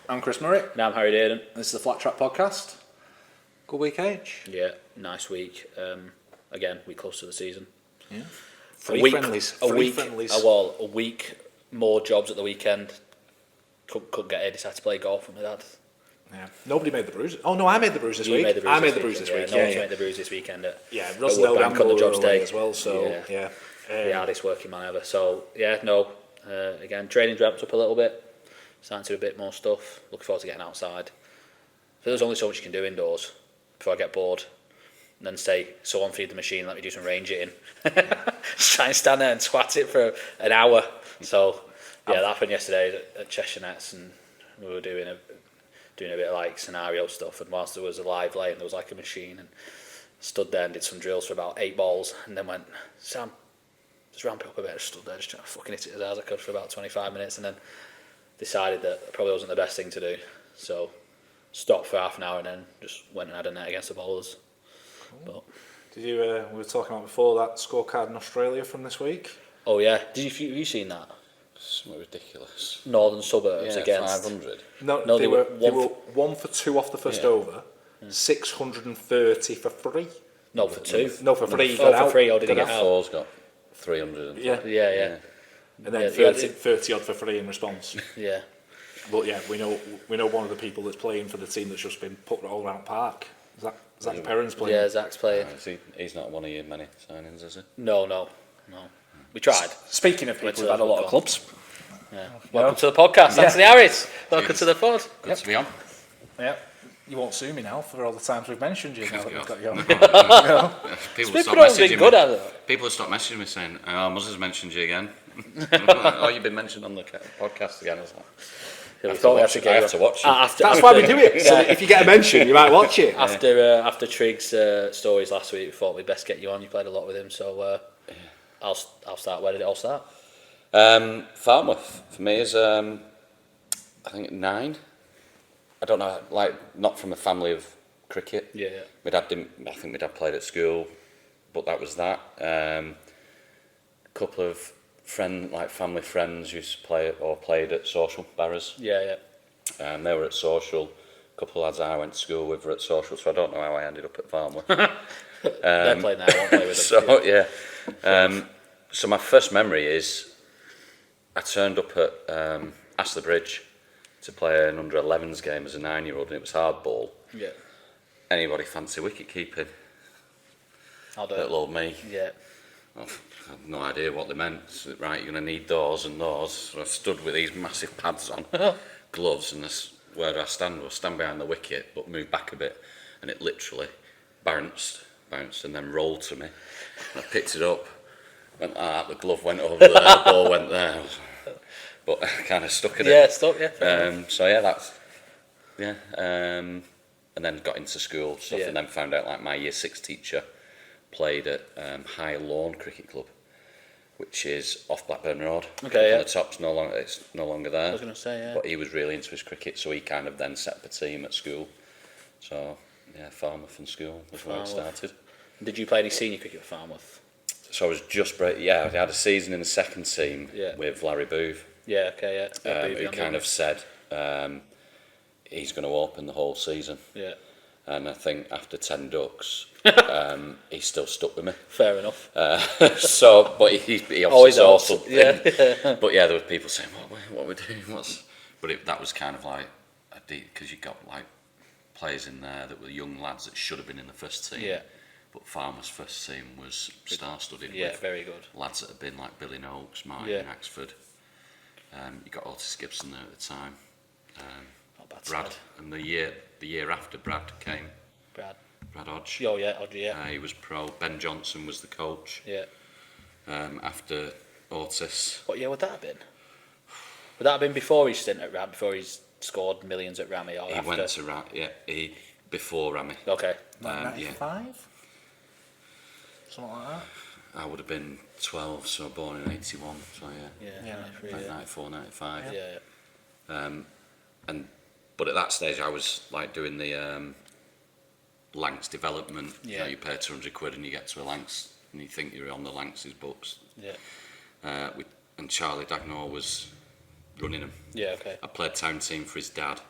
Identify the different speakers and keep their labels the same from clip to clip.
Speaker 1: I'm Chris Murray.
Speaker 2: And I'm Harry Dearden.
Speaker 1: This is the Flat Track Podcast. Good week, H.
Speaker 2: Yeah, nice week. Again, week close to the season.
Speaker 1: Yeah.
Speaker 2: A week more jobs at the weekend. Couldn't get Eddie to play golf with my dad.
Speaker 1: Yeah. Nobody made the Brews. Oh no, I made the Brews this week. I made the Brews this week.
Speaker 2: No one's made the Brews this weekend.
Speaker 1: Woodbank
Speaker 2: on the jobs day
Speaker 1: as well. So
Speaker 2: the hardest working man ever. So again, training's ramped up a little bit. Starting to do a bit more stuff. Looking forward to getting outside. So there's only so much you can do indoors before I get bored. And then say, someone feed the machine, let me do some range hitting. Just try and stand there and twat it for an hour. So that happened yesterday at Cheshire Nets, and we were doing a bit of like scenario stuff. And whilst there was a live lane, there was like a machine, and stood there and did some drills for about 8 balls, and then went, Sam, just ramp it up a bit. I just stood there, just trying to fucking hit it as hard as I could for about 25 minutes, and then decided that it probably wasn't the best thing to do. So stopped for half an hour and then just went and had a net against the bowlers.
Speaker 1: Cool. But did you? We were talking about before that scorecard in Australia from this week.
Speaker 2: Oh yeah, have you seen that?
Speaker 3: Something ridiculous.
Speaker 2: Northern Suburbs against
Speaker 3: 500.
Speaker 1: No, they were 1 for 2 off the first over. 630 for 3.
Speaker 2: No, for 2.
Speaker 1: No, for 3.
Speaker 2: For 3. Or did he get out?
Speaker 3: Four's got 300.
Speaker 2: Yeah.
Speaker 1: And then 30 odd for 3 in response.
Speaker 2: Yeah.
Speaker 1: But yeah, we know one of the people that's playing for the team that's just been put all around park. Zach Perrin's playing.
Speaker 2: Yeah, Zach's playing.
Speaker 3: He's not one of your many signings, is he?
Speaker 2: No. We tried.
Speaker 1: Speaking of people who've had a lot of clubs.
Speaker 2: Yeah. Welcome to the podcast, Anthony Harris. Welcome to the pod.
Speaker 3: Good to be on.
Speaker 1: Yeah. You won't sue me now for all the times we've mentioned you. Now that we've got you on.
Speaker 3: People have stopped messaging me saying, Muzz mentioned you again. Oh, you've been mentioned on the podcast again, isn't it? I have to watch it.
Speaker 1: That's why we do it. So if you get a mention, you might watch it.
Speaker 2: After Triggs' stories last week, we thought we'd best get you on. You played a lot with him, so I'll start. Where did it all start?
Speaker 3: Farnworth for me is I think 9. I don't know, not from a family of cricket.
Speaker 2: Yeah.
Speaker 3: My dad didn't. I think my dad played at school, but that was that. A couple of family friends used to play or played at Social Barras.
Speaker 2: Yeah.
Speaker 3: They were at Social. A couple of lads I went to school with were at Social, so I don't know how I ended up at Farnworth.
Speaker 2: They're playing there, I won't play with them.
Speaker 3: So so my first memory is I turned up at Astley Bridge to play an under 11s game as a 9-year-old, and it was hardball.
Speaker 2: Yeah.
Speaker 3: Anybody fancy wicket keeping?
Speaker 2: I'll do it.
Speaker 3: Little old me.
Speaker 2: Yeah.
Speaker 3: I have no idea what they meant. So, right, you're going to need those and those. So I stood with these massive pads on, gloves, and where do I stand? Well, stand behind the wicket, but move back a bit, and it literally bounced, and then rolled to me. And I picked it up, went the glove went over there, the ball went there. But I kind of stuck at it.
Speaker 2: Yeah, stuck, yeah.
Speaker 3: And then got into school stuff, and then found out my year 6 teacher played at High Lawn Cricket Club, which is off Blackburn Road.
Speaker 2: Okay,
Speaker 3: On the top's it's no longer there.
Speaker 2: I was going to say, yeah.
Speaker 3: But he was really into his cricket, so he kind of then set up a team at school. So Farnworth and school was where it started.
Speaker 2: Did you play any senior cricket for Farnworth?
Speaker 3: So I was just I had a season in the second team with Larry Booth.
Speaker 2: Yeah, okay, yeah.
Speaker 3: Who kind of said he's going to open the whole season.
Speaker 2: Yeah.
Speaker 3: And I think after 10 ducks, he still stuck with me.
Speaker 2: Fair enough.
Speaker 3: But he obviously saw something. Yeah. But there were people saying, what we're doing, that was kind of like, because you got players in there that were young lads that should have been in the first team.
Speaker 2: Yeah.
Speaker 3: But Farmer's first team was star-studded with
Speaker 2: very good
Speaker 3: lads that had been like Billy Noakes, Martin Axford. You got Otis Gibson there at the time.
Speaker 2: Not bad.
Speaker 3: Brad, and the year after Brad came.
Speaker 2: Brad
Speaker 3: Hodge.
Speaker 2: Oh yeah, Hodge, yeah.
Speaker 3: He was pro. Ben Johnson was the coach.
Speaker 2: Yeah.
Speaker 3: After Otis.
Speaker 2: What year would that have been? Would that have been before his stint at Ram? Before he's scored millions at Rammy, or
Speaker 3: he
Speaker 2: after?
Speaker 3: Went to Ram. Yeah, before Rammy.
Speaker 2: Okay.
Speaker 1: 95. Something like that.
Speaker 3: I would have been 12, so born in 81. So
Speaker 2: yeah.
Speaker 3: 94, 95.
Speaker 2: Yeah.
Speaker 3: But at that stage, I was doing the Lancs development.
Speaker 2: Yeah.
Speaker 3: You pay £200 and you get to a Lancs, and you think you're on the Lancs' books.
Speaker 2: Yeah.
Speaker 3: And Charlie Dagnall was running them.
Speaker 2: Yeah. Okay.
Speaker 3: I played town team for his dad,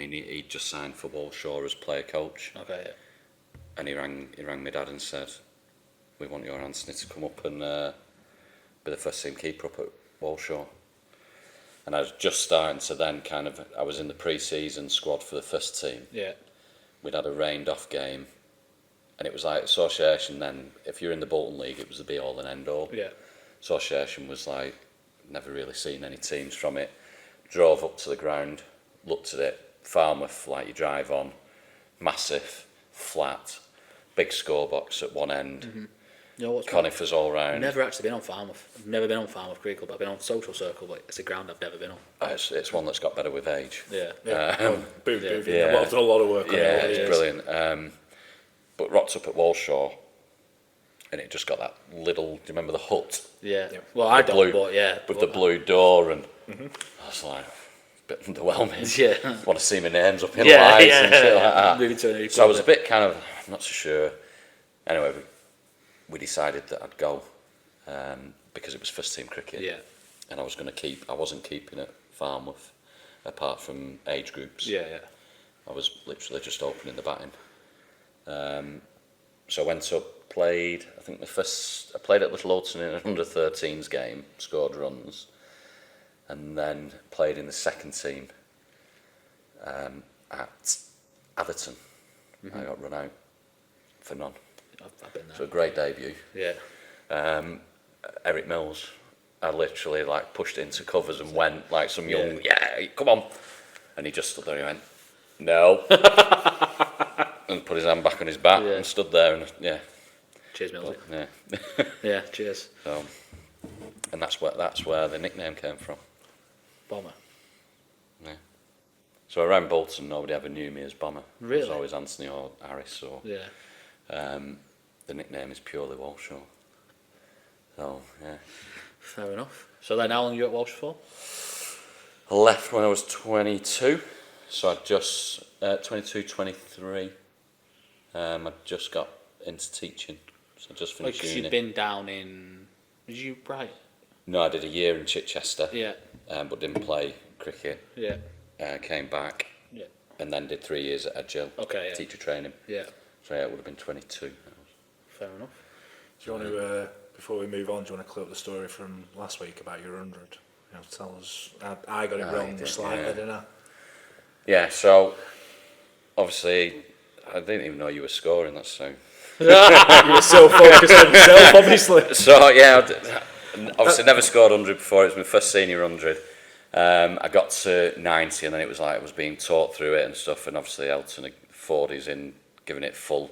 Speaker 3: and he'd just signed for Walshaw as player coach.
Speaker 2: Okay, yeah.
Speaker 3: And he rang my dad and said, "We want your Anthony to come up and be the first team keeper up at Walshaw." And I was just starting to then I was in the pre-season squad for the first team.
Speaker 2: Yeah.
Speaker 3: We'd had a rained off game, and it was like association then, if you're in the Bolton League, it was the be all and end all.
Speaker 2: Yeah.
Speaker 3: Association was like, never really seen any teams from it. Drove up to the ground, looked at it, Farnworth, like you drive on, massive, flat, big score box at one end,
Speaker 2: You know what's
Speaker 3: conifers all
Speaker 2: I've
Speaker 3: round.
Speaker 2: never actually been on Farnworth. I've never been on Farnworth Cricket Club. I've been on Social Circle, but it's a ground I've never been on.
Speaker 3: It's one that's got better with age.
Speaker 2: Yeah.
Speaker 1: Boom.
Speaker 3: yeah.
Speaker 1: Well, I've done a lot of work on it.
Speaker 3: Yeah,
Speaker 1: over the
Speaker 3: it's
Speaker 1: years.
Speaker 3: brilliant. But rocked up at Walshaw, and it just got that little, do you remember the hut?
Speaker 2: Yeah. Well, I don't, but yeah.
Speaker 3: With the blue door, and I was like, a bit underwhelming.
Speaker 2: Yeah.
Speaker 3: Want to see my names up in
Speaker 2: Yeah,
Speaker 3: lights
Speaker 2: yeah.
Speaker 3: and shit like that.
Speaker 2: Moving to a new
Speaker 3: So I was a
Speaker 2: club.
Speaker 3: bit I'm not so sure. Anyway, we decided that I'd go because it was first team cricket.
Speaker 2: Yeah.
Speaker 3: And I wasn't keeping at Farnworth, apart from age groups.
Speaker 2: Yeah, yeah.
Speaker 3: I was literally just opening the batting. So I went up, played, I played at Little Alton in an under-13s game, scored runs, and then played in the second team at Atherton. I got run out for none.
Speaker 2: I've been there.
Speaker 3: So a great debut.
Speaker 2: Yeah.
Speaker 3: Eric Mills, I literally like pushed it into covers and went like some young, come on. And he just stood there and he went, no. And put his hand back on his bat and stood there and
Speaker 2: Cheers, Millsy.
Speaker 3: yeah.
Speaker 2: Yeah, cheers.
Speaker 3: So, and that's where the nickname came from.
Speaker 2: Bomber.
Speaker 3: Yeah. So around Bolton, nobody ever knew me as Bomber.
Speaker 2: Really?
Speaker 3: It was always Anthony or Harris. Or
Speaker 2: Yeah.
Speaker 3: the nickname is purely Walshaw. So yeah.
Speaker 2: Fair enough. So then how long were you at Walsh for?
Speaker 3: I left when I was 22, so I just 22, 23. I just got into teaching, so I just finished
Speaker 2: Because
Speaker 3: uni.
Speaker 2: you'd been down in... Did you... Right.
Speaker 3: No, I did a year in Chichester,
Speaker 2: Yeah.
Speaker 3: but didn't play cricket.
Speaker 2: Yeah.
Speaker 3: Came back,
Speaker 2: Yeah.
Speaker 3: and then did 3 years at Edzell,
Speaker 2: Okay, yeah.
Speaker 3: teacher training.
Speaker 2: Yeah.
Speaker 3: So yeah, it would have been 22.
Speaker 2: Fair enough.
Speaker 1: Do you want to, before we move on, do you want to clear up the story from last week about your 100? You know, tell us. I got it
Speaker 3: you
Speaker 1: wrong
Speaker 3: did,
Speaker 1: slightly,
Speaker 3: yeah.
Speaker 1: didn't I?
Speaker 3: Yeah, so obviously I didn't even know you were scoring. That's so.
Speaker 1: You were so focused on yourself, obviously.
Speaker 3: So yeah, obviously never scored 100 before. It was my first senior 100. I got to 90, and then it was like I was being taught through it and stuff. And obviously Elton 40s in, giving it full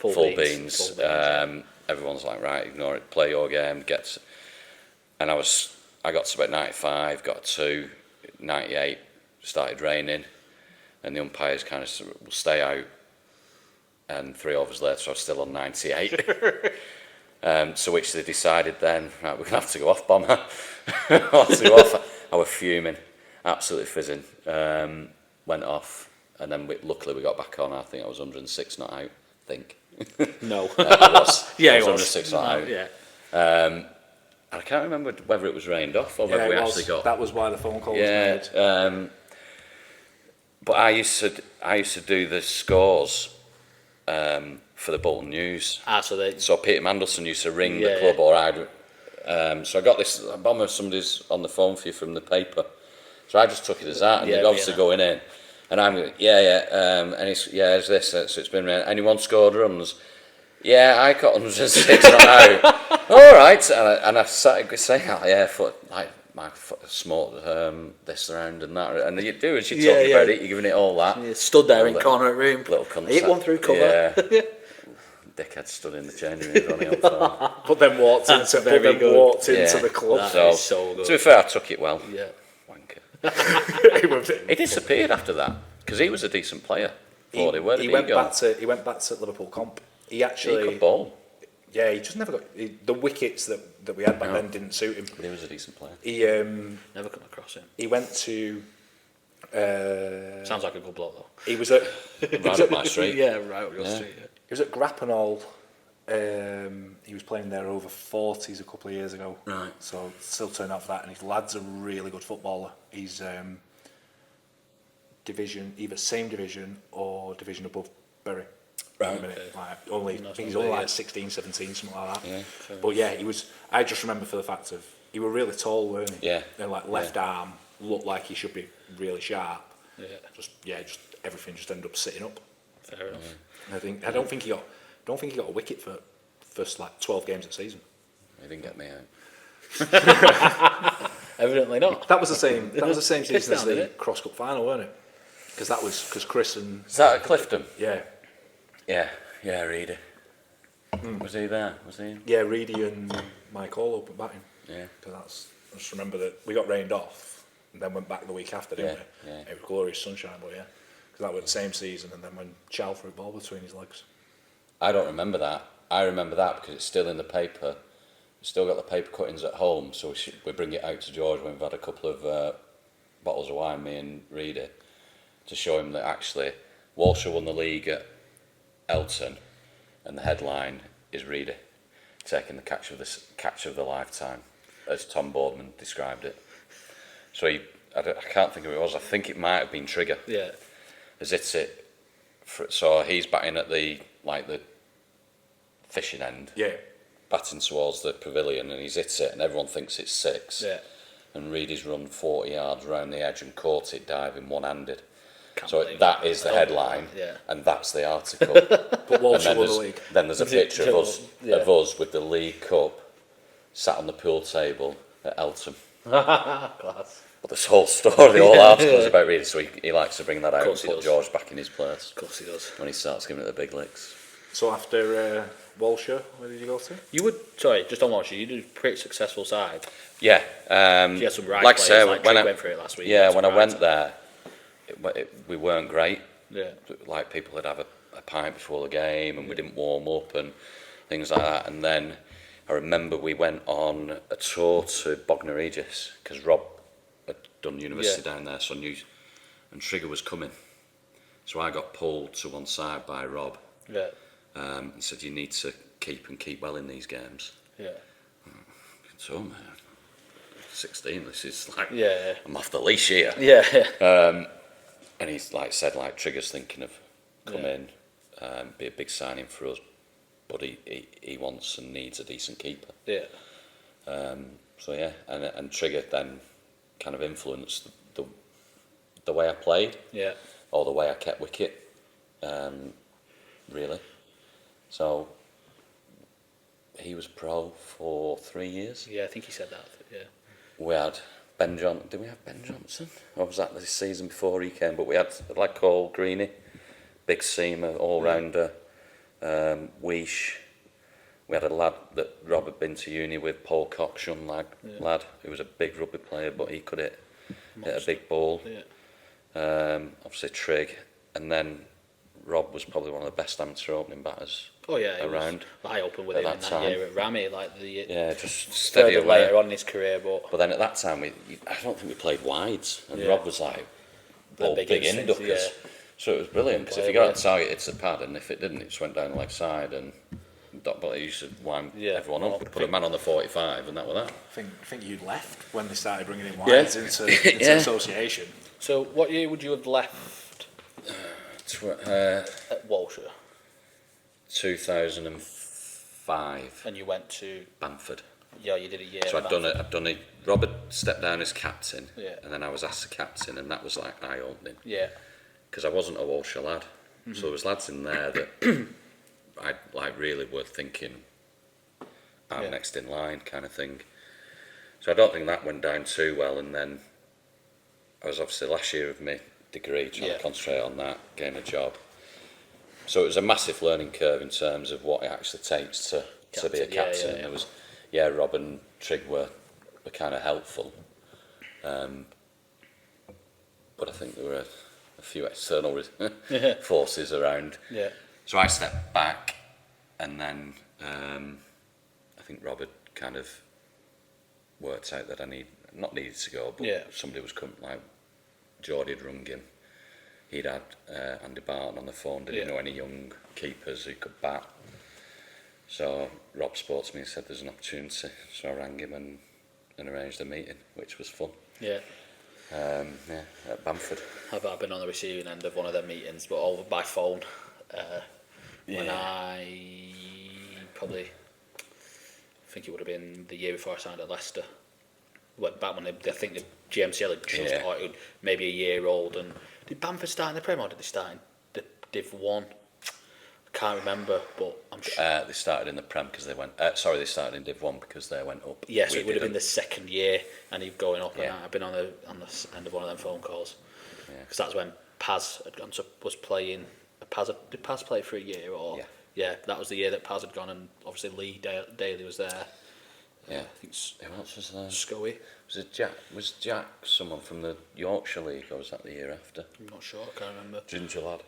Speaker 3: beans.
Speaker 2: Full beans,
Speaker 3: Everyone's like, right, ignore it, play your game. And I got to about 95, got to 98, started raining, and the umpires kind of said, "We'll stay out." And 3 overs later, I was still on 98. So which they decided then, right, we're going to have to go off, Bomber. We'll have to go off. I was fuming, absolutely fizzing. Went off, and then luckily we got back on. I think I was 106 not out, I think.
Speaker 2: No.
Speaker 3: I was.
Speaker 2: Yeah,
Speaker 3: I
Speaker 2: it
Speaker 3: was
Speaker 2: was.
Speaker 3: 106 not out.
Speaker 2: Yeah.
Speaker 3: I can't remember whether it was rained off or whether we actually got...
Speaker 1: That was why the phone call was
Speaker 3: Yeah,
Speaker 1: made.
Speaker 3: but I used to do the scores for the Bolton News. So Peter Mandelson used to ring the club, or I'd. So I got this Bomber. Somebody's on the phone for you from the paper. So I just took it as that, and they're obviously going in, and I'm going, and it's it's this. So it's been anyone scored runs. Yeah, I got 106 not out. All right, and I started saying, my foot smoked this around and that, and you do as you're talking about it, you're giving it all that.
Speaker 2: Yeah, stood there in corner of the room.
Speaker 3: Little cunt.
Speaker 2: Hit one through cover.
Speaker 3: Yeah. Dickhead stood in the changing room on the phone.
Speaker 1: But then walked into the club.
Speaker 2: So good.
Speaker 3: To be fair, I took it well.
Speaker 2: Yeah.
Speaker 3: Wanker. He disappeared after that because he was a decent player. Where did he
Speaker 1: went
Speaker 3: go?
Speaker 1: He went back to Liverpool comp. He
Speaker 3: could bowl.
Speaker 1: Yeah, he just never got the wickets that we had back then didn't suit him.
Speaker 3: But he was a decent player.
Speaker 1: He
Speaker 2: never come across him.
Speaker 1: He went to.
Speaker 2: Sounds like a good bloke though.
Speaker 1: He was at
Speaker 3: right up my street.
Speaker 2: Yeah, right up your street. Yeah.
Speaker 1: He was at Grappenhall. He was playing there over 40s a couple of years ago.
Speaker 3: Right.
Speaker 1: So still turned out for that, and his lad's a really good footballer. He's division, either same division or division above Bury.
Speaker 3: Right.
Speaker 1: At the minute. Like, only, I think he's only like 16, 17, something like that.
Speaker 3: Yeah.
Speaker 1: But yeah, he was. I just remember for the fact of he was really tall, weren't he?
Speaker 3: Yeah.
Speaker 1: And like left arm looked like he should be really sharp.
Speaker 2: Yeah.
Speaker 1: Just everything just ended up sitting up.
Speaker 2: Fair enough.
Speaker 1: I don't think he got a wicket for first like 12 games of the season.
Speaker 3: He didn't get me out.
Speaker 2: Evidently not.
Speaker 1: That was the same. That was the same
Speaker 2: Pissed
Speaker 1: season as
Speaker 2: down,
Speaker 1: the
Speaker 2: didn't it?
Speaker 1: Cross Cup final, weren't it? Because that was Chris and
Speaker 3: Is that at Clifton?
Speaker 1: yeah,
Speaker 3: Reedy. Was he there? Was he?
Speaker 1: yeah, Reedy and Mike all up at batting.
Speaker 3: Yeah.
Speaker 1: Because I just remember that we got rained off and then went back the week after, didn't we?
Speaker 3: Yeah.
Speaker 1: It was glorious sunshine, but yeah, because that was the same season. And then when Chow threw a ball between his legs.
Speaker 3: I don't remember that. I remember that because it's still in the paper. We've still got the paper cuttings at home, so we bring it out to George when we've had a couple of bottles of wine, me and Reedy, to show him that actually Walshaw won the league at Elton, and the headline is Reedy taking the catch of the lifetime, as Tom Boardman described it. So I can't think of who it was. I think it might have been Trigger.
Speaker 2: Yeah.
Speaker 3: Has hit it. So he's batting at the fishing end,
Speaker 1: Yeah,
Speaker 3: batting towards the pavilion, and he's hit it, and everyone thinks it's 6.
Speaker 2: Yeah.
Speaker 3: And Reedy's run 40 yards round the edge and caught it diving one-handed.
Speaker 2: Can't
Speaker 3: So
Speaker 2: believe
Speaker 3: that
Speaker 2: it.
Speaker 3: is the headline,
Speaker 2: Yeah.
Speaker 3: and that's the article.
Speaker 1: but Walshaw
Speaker 3: And
Speaker 1: won the league.
Speaker 3: then there's a picture of us with the League Cup sat on the pool table at Elton.
Speaker 2: Class.
Speaker 3: But this whole story, the whole article is about Reedy, so he likes to bring that out and
Speaker 2: course he
Speaker 3: put
Speaker 2: does.
Speaker 3: George back in his place
Speaker 2: Of course he does.
Speaker 3: when he starts giving it the big licks.
Speaker 1: So after Walshaw, where did you go to?
Speaker 2: You would, sorry, just on Walshaw, you did a pretty successful side.
Speaker 3: Yeah,
Speaker 2: You had some right
Speaker 3: like I
Speaker 2: players,
Speaker 3: say,
Speaker 2: like
Speaker 3: when
Speaker 2: Trig
Speaker 3: I
Speaker 2: went through it last week.
Speaker 3: yeah,
Speaker 2: Some
Speaker 3: when I
Speaker 2: right-
Speaker 3: went there, we weren't great.
Speaker 2: Yeah.
Speaker 3: Like people would have a pint before the game, and we didn't warm up and things like that. And then I remember we went on a tour to Bognor Regis because Rob had done university down there, so I knew, and Trigger was coming. So I got pulled to one side by Rob
Speaker 2: Yeah.
Speaker 3: and said, "You need to keep well in these games."
Speaker 2: Yeah.
Speaker 3: So man, 16. This is like
Speaker 2: Yeah.
Speaker 3: I'm off the leash here.
Speaker 2: Yeah.
Speaker 3: And he's said Trigger's thinking of coming, be a big signing for us, but he wants and needs a decent keeper.
Speaker 2: Yeah.
Speaker 3: So yeah, and Trigger then kind of influenced the way I played,
Speaker 2: Yeah.
Speaker 3: or the way I kept wicket, really. So he was pro for 3 years.
Speaker 2: Yeah, I think he said that. Yeah.
Speaker 3: We had Ben Johnson. Did we have Ben Johnson? Or was that this season before he came? But we had a lad called Greenie, big seamer, all-rounder, Weesh. We had a lad that Rob had been to uni with, Paul Cox, young lad, who was a big rugby player, but he could hit a big ball.
Speaker 2: Yeah.
Speaker 3: Obviously Trig. And then Rob was probably one of the best amateur opening batters
Speaker 2: Oh yeah, he
Speaker 3: around.
Speaker 2: was, I opened with
Speaker 3: at
Speaker 2: him in
Speaker 3: that
Speaker 2: that
Speaker 3: time.
Speaker 2: year at Ramy, like the
Speaker 3: Yeah, just steady
Speaker 2: further
Speaker 3: away.
Speaker 2: later on in his career, but
Speaker 3: But then at that time, I don't think we played wides, and
Speaker 2: Yeah.
Speaker 3: Rob was like all
Speaker 2: big
Speaker 3: big
Speaker 2: instincts,
Speaker 3: induckers.
Speaker 2: yeah.
Speaker 3: So it was brilliant because if you got a target, it's a pad, and if it didn't, it just went down the leg side. And but he used to wind everyone up. Put a man on the 45, and that was that.
Speaker 1: I think you'd left when they started bringing in wides into association.
Speaker 2: So what year would you have left at Walshaw?
Speaker 3: 2005,
Speaker 2: And you went to,
Speaker 3: Bamford.
Speaker 2: yeah, you did a year.
Speaker 3: So
Speaker 2: at
Speaker 3: I'd done it. Robert stepped down as captain,
Speaker 2: Yeah.
Speaker 3: and then I was asked to captain, and that was like eye opening.
Speaker 2: Yeah.
Speaker 3: Because I wasn't a Walshaw lad. So there was lads in there that I really were thinking I'm next in line kind of thing. So I don't think that went down too well. And then I was obviously last year of my degree trying to concentrate on that, getting a job. So it was a massive learning curve in terms of what it actually takes to be a captain. And there was, Rob and Trig were kind of helpful. But I think there were a few external forces around.
Speaker 2: Yeah.
Speaker 3: So I stepped back, and then I think Robert kind of worked out that I not needed to go, but somebody was coming, like Geordie had rung him. He'd had Andy Barton on the phone, didn't know any young keepers who could bat. So Rob spoke to me and said there's an opportunity, so I rang him and arranged a meeting, which was fun.
Speaker 2: Yeah.
Speaker 3: Yeah, at Bamford.
Speaker 2: I've been on the receiving end of one of their meetings, but all by phone. When I probably, I think it would have been the year before I signed at Leicester. Went back when I think the GMCL had just started, maybe a year old. And did Bamford start in the Prem or did they start in the Div 1? I can't remember, but I'm sure.
Speaker 3: They started in the Prem because they went. They started in Div 1 because they went up.
Speaker 2: Yeah, so it would have been the second year, and he'd going up.
Speaker 3: Yeah.
Speaker 2: And I've been on the end of one of them phone calls because
Speaker 3: Yeah.
Speaker 2: that's when Paz had gone to was playing. Did Paz play for a year or?
Speaker 3: Yeah.
Speaker 2: Yeah, that was the year that Paz had gone, and obviously Lee Daly was there.
Speaker 3: Yeah.
Speaker 2: I think
Speaker 3: Who else was there?
Speaker 2: 𝗘𝗍𝗶𝗀.
Speaker 3: Was it Jack? Was Jack someone from the Yorkshire League, or was that the year after?
Speaker 2: I'm not sure. I can't remember.
Speaker 3: Ginger lad.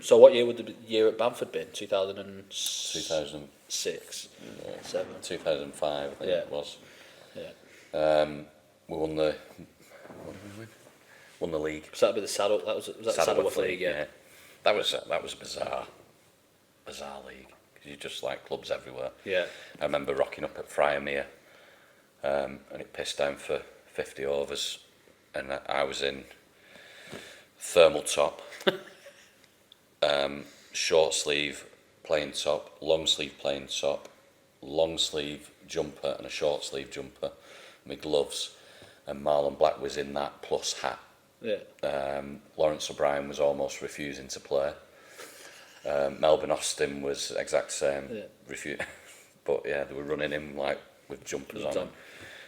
Speaker 2: So what year would the year at Bamford been? 2006,
Speaker 3: 2000.
Speaker 2: 7.
Speaker 3: 2005, I think
Speaker 2: Yeah.
Speaker 3: it was.
Speaker 2: Yeah.
Speaker 3: We won the. What did we win? Won the league.
Speaker 2: So that'd be the Saddle. Was that Saddleworth League? Yeah.
Speaker 3: That was a bizarre league. 'Cause you just like clubs everywhere.
Speaker 2: Yeah.
Speaker 3: I remember rocking up at Friarmere, and it pissed down for 50 overs, and I was in thermal top, short sleeve plain top, long sleeve plain top, long sleeve jumper and a short sleeve jumper, my gloves, and Marlon Black was in that plus hat.
Speaker 2: Yeah.
Speaker 3: Lawrence O'Brien was almost refusing to play. Melbourne Austin was exact same.
Speaker 2: Yeah.
Speaker 3: But yeah, they were running him like with jumpers on,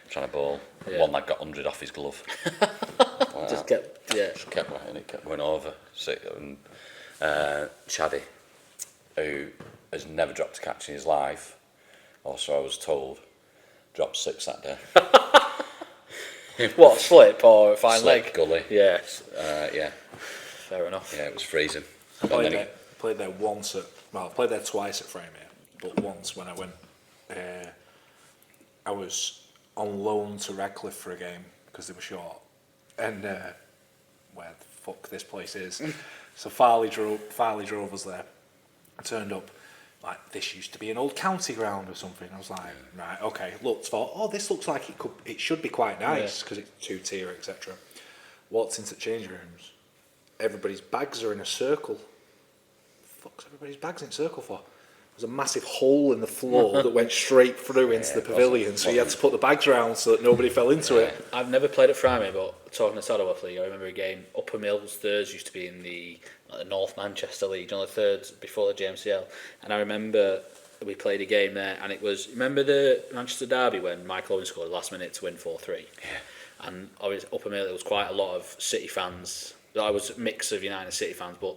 Speaker 3: trying to bowl.
Speaker 2: Yeah.
Speaker 3: One that got 100 off his glove. Like
Speaker 2: Just
Speaker 3: that.
Speaker 2: kept
Speaker 3: Kept going over. And 𝗘𝗍𝗶𝘀𝗶𝗀, who has never dropped a catch in his life, or so I was told, dropped 6 that day.
Speaker 2: What, slip or fine
Speaker 3: Slip,
Speaker 2: leg?
Speaker 3: gully.
Speaker 2: Yeah.
Speaker 3: Yeah.
Speaker 2: Fair enough.
Speaker 3: Yeah, it was freezing.
Speaker 1: Played there once I played there twice at Framingham, but once when I went, I was on loan to Redcliffe for a game because they were short, and where the fuck this place is. So Farley drove us there. I turned up, like, this used to be an old county ground or something. I was like, right, okay. This looks like it should be quite nice because it's 2-tier, etc. Walked into the changing rooms. Everybody's bags are in a circle. Fuck's everybody's bags in a circle for? There was a massive hole in the floor that went straight through into the pavilion, so you had to put the bags around so that nobody fell into it.
Speaker 2: I've never played at Friarmere, but talking to Saddleworth League, I remember a game. Upper Mills thirds used to be in the North Manchester League, the thirds before the GMCL, and I remember we played a game there, and it was, remember the Manchester derby when Michael Owen scored the last minute to win 4-3? Yeah. And obviously Upper Mill, there was quite a lot of City fans. I was a mix of United and City fans, but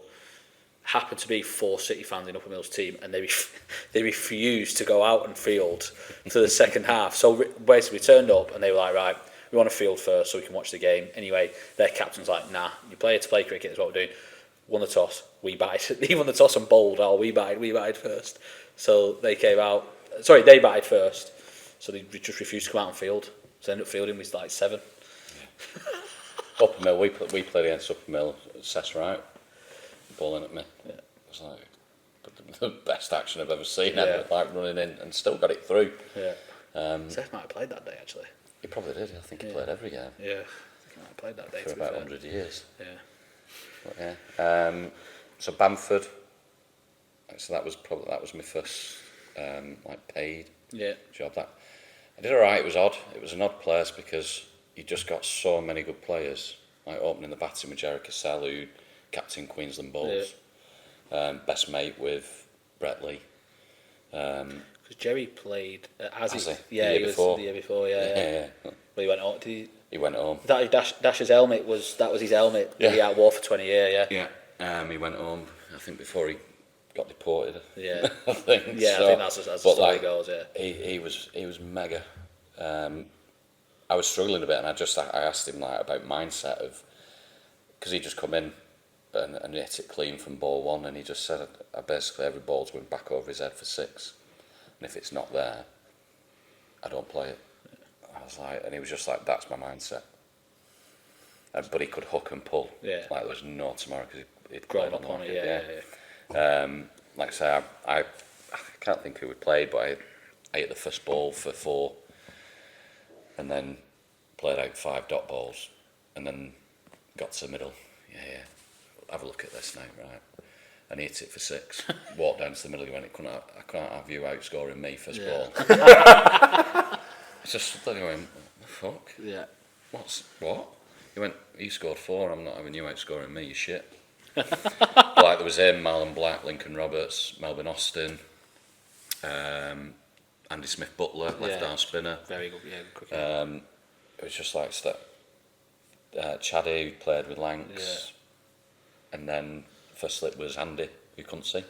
Speaker 2: happened to be 4 City fans in Upper Mill's team, and they refused to go out and field for the second half. So basically we turned up and they were like, right, we want to field first so we can watch the game. Anyway, their captain's like, nah, you play to play cricket is what we're doing. Won the toss, we batted. He won the toss and bowled. We batted first. So they came out. Sorry, they batted first. So they just refused to come out and field. So they ended up fielding with like 7.
Speaker 3: Upper Mill, we played against Upper Mill, Sess Wright, bowling at me. Yeah. It was like the best action I've ever seen, ever, like running in and still got it through.
Speaker 2: Yeah. Seth might have played that day actually.
Speaker 3: He probably did, I think he played every game.
Speaker 2: Yeah, I think he might have played that day
Speaker 3: for about 100 years.
Speaker 2: Yeah.
Speaker 3: But yeah. So Bamford, so that was my first like paid job. That I did alright. It was odd. It was an odd place because you just got so many good players. Like opening the batting with 𝗘𝗍𝗶𝘀𝗀𝗃 Cassell, captain Queensland Bulls, best mate with Brett Lee.
Speaker 2: Because Jerry played
Speaker 3: Has he?
Speaker 2: the year before. Yeah. Well, he went home.
Speaker 3: He went home.
Speaker 2: That Dash's helmet was his helmet.
Speaker 3: Yeah.
Speaker 2: He had wore for 20 years. Yeah.
Speaker 3: Yeah. He went home. I think before he got deported.
Speaker 2: Yeah.
Speaker 3: I think.
Speaker 2: Yeah,
Speaker 3: so,
Speaker 2: I think that's the story goes. Yeah.
Speaker 3: He was mega. I was struggling a bit, and I asked him like about mindset of, because he just come in and hit it clean from ball 1, and he just said basically every ball's going back over his head for 6, and if it's not there, I don't play it. I was like, and he was just like, that's my mindset. But he could hook and pull.
Speaker 2: Yeah.
Speaker 3: Like there was no tomorrow because he'd
Speaker 2: Grown
Speaker 3: played
Speaker 2: up on it.
Speaker 3: Yeah. Like I say, I can't think who we played, but I hit the first ball for 4, and then played out 5 dot balls, and then got to the middle. Yeah. Have a look at this now, right? And he hit it for 6. Walked down to the middle. He went, I can't have you outscoring me first ball. It's just looking at him. What the fuck?
Speaker 2: Yeah.
Speaker 3: What? He went, you scored 4. I'm not having you outscoring me. You shit. Like there was him, Marlon Black, Lincoln Roberts, Melbourne Austin, Andy Smith Butler, left arm spinner.
Speaker 2: Very good. Yeah, good cricket.
Speaker 3: It was just like 𝗘𝗽𝗶𝘀𝗶𝘀, who played with Lancs, and then first slip was Andy, who couldn't see.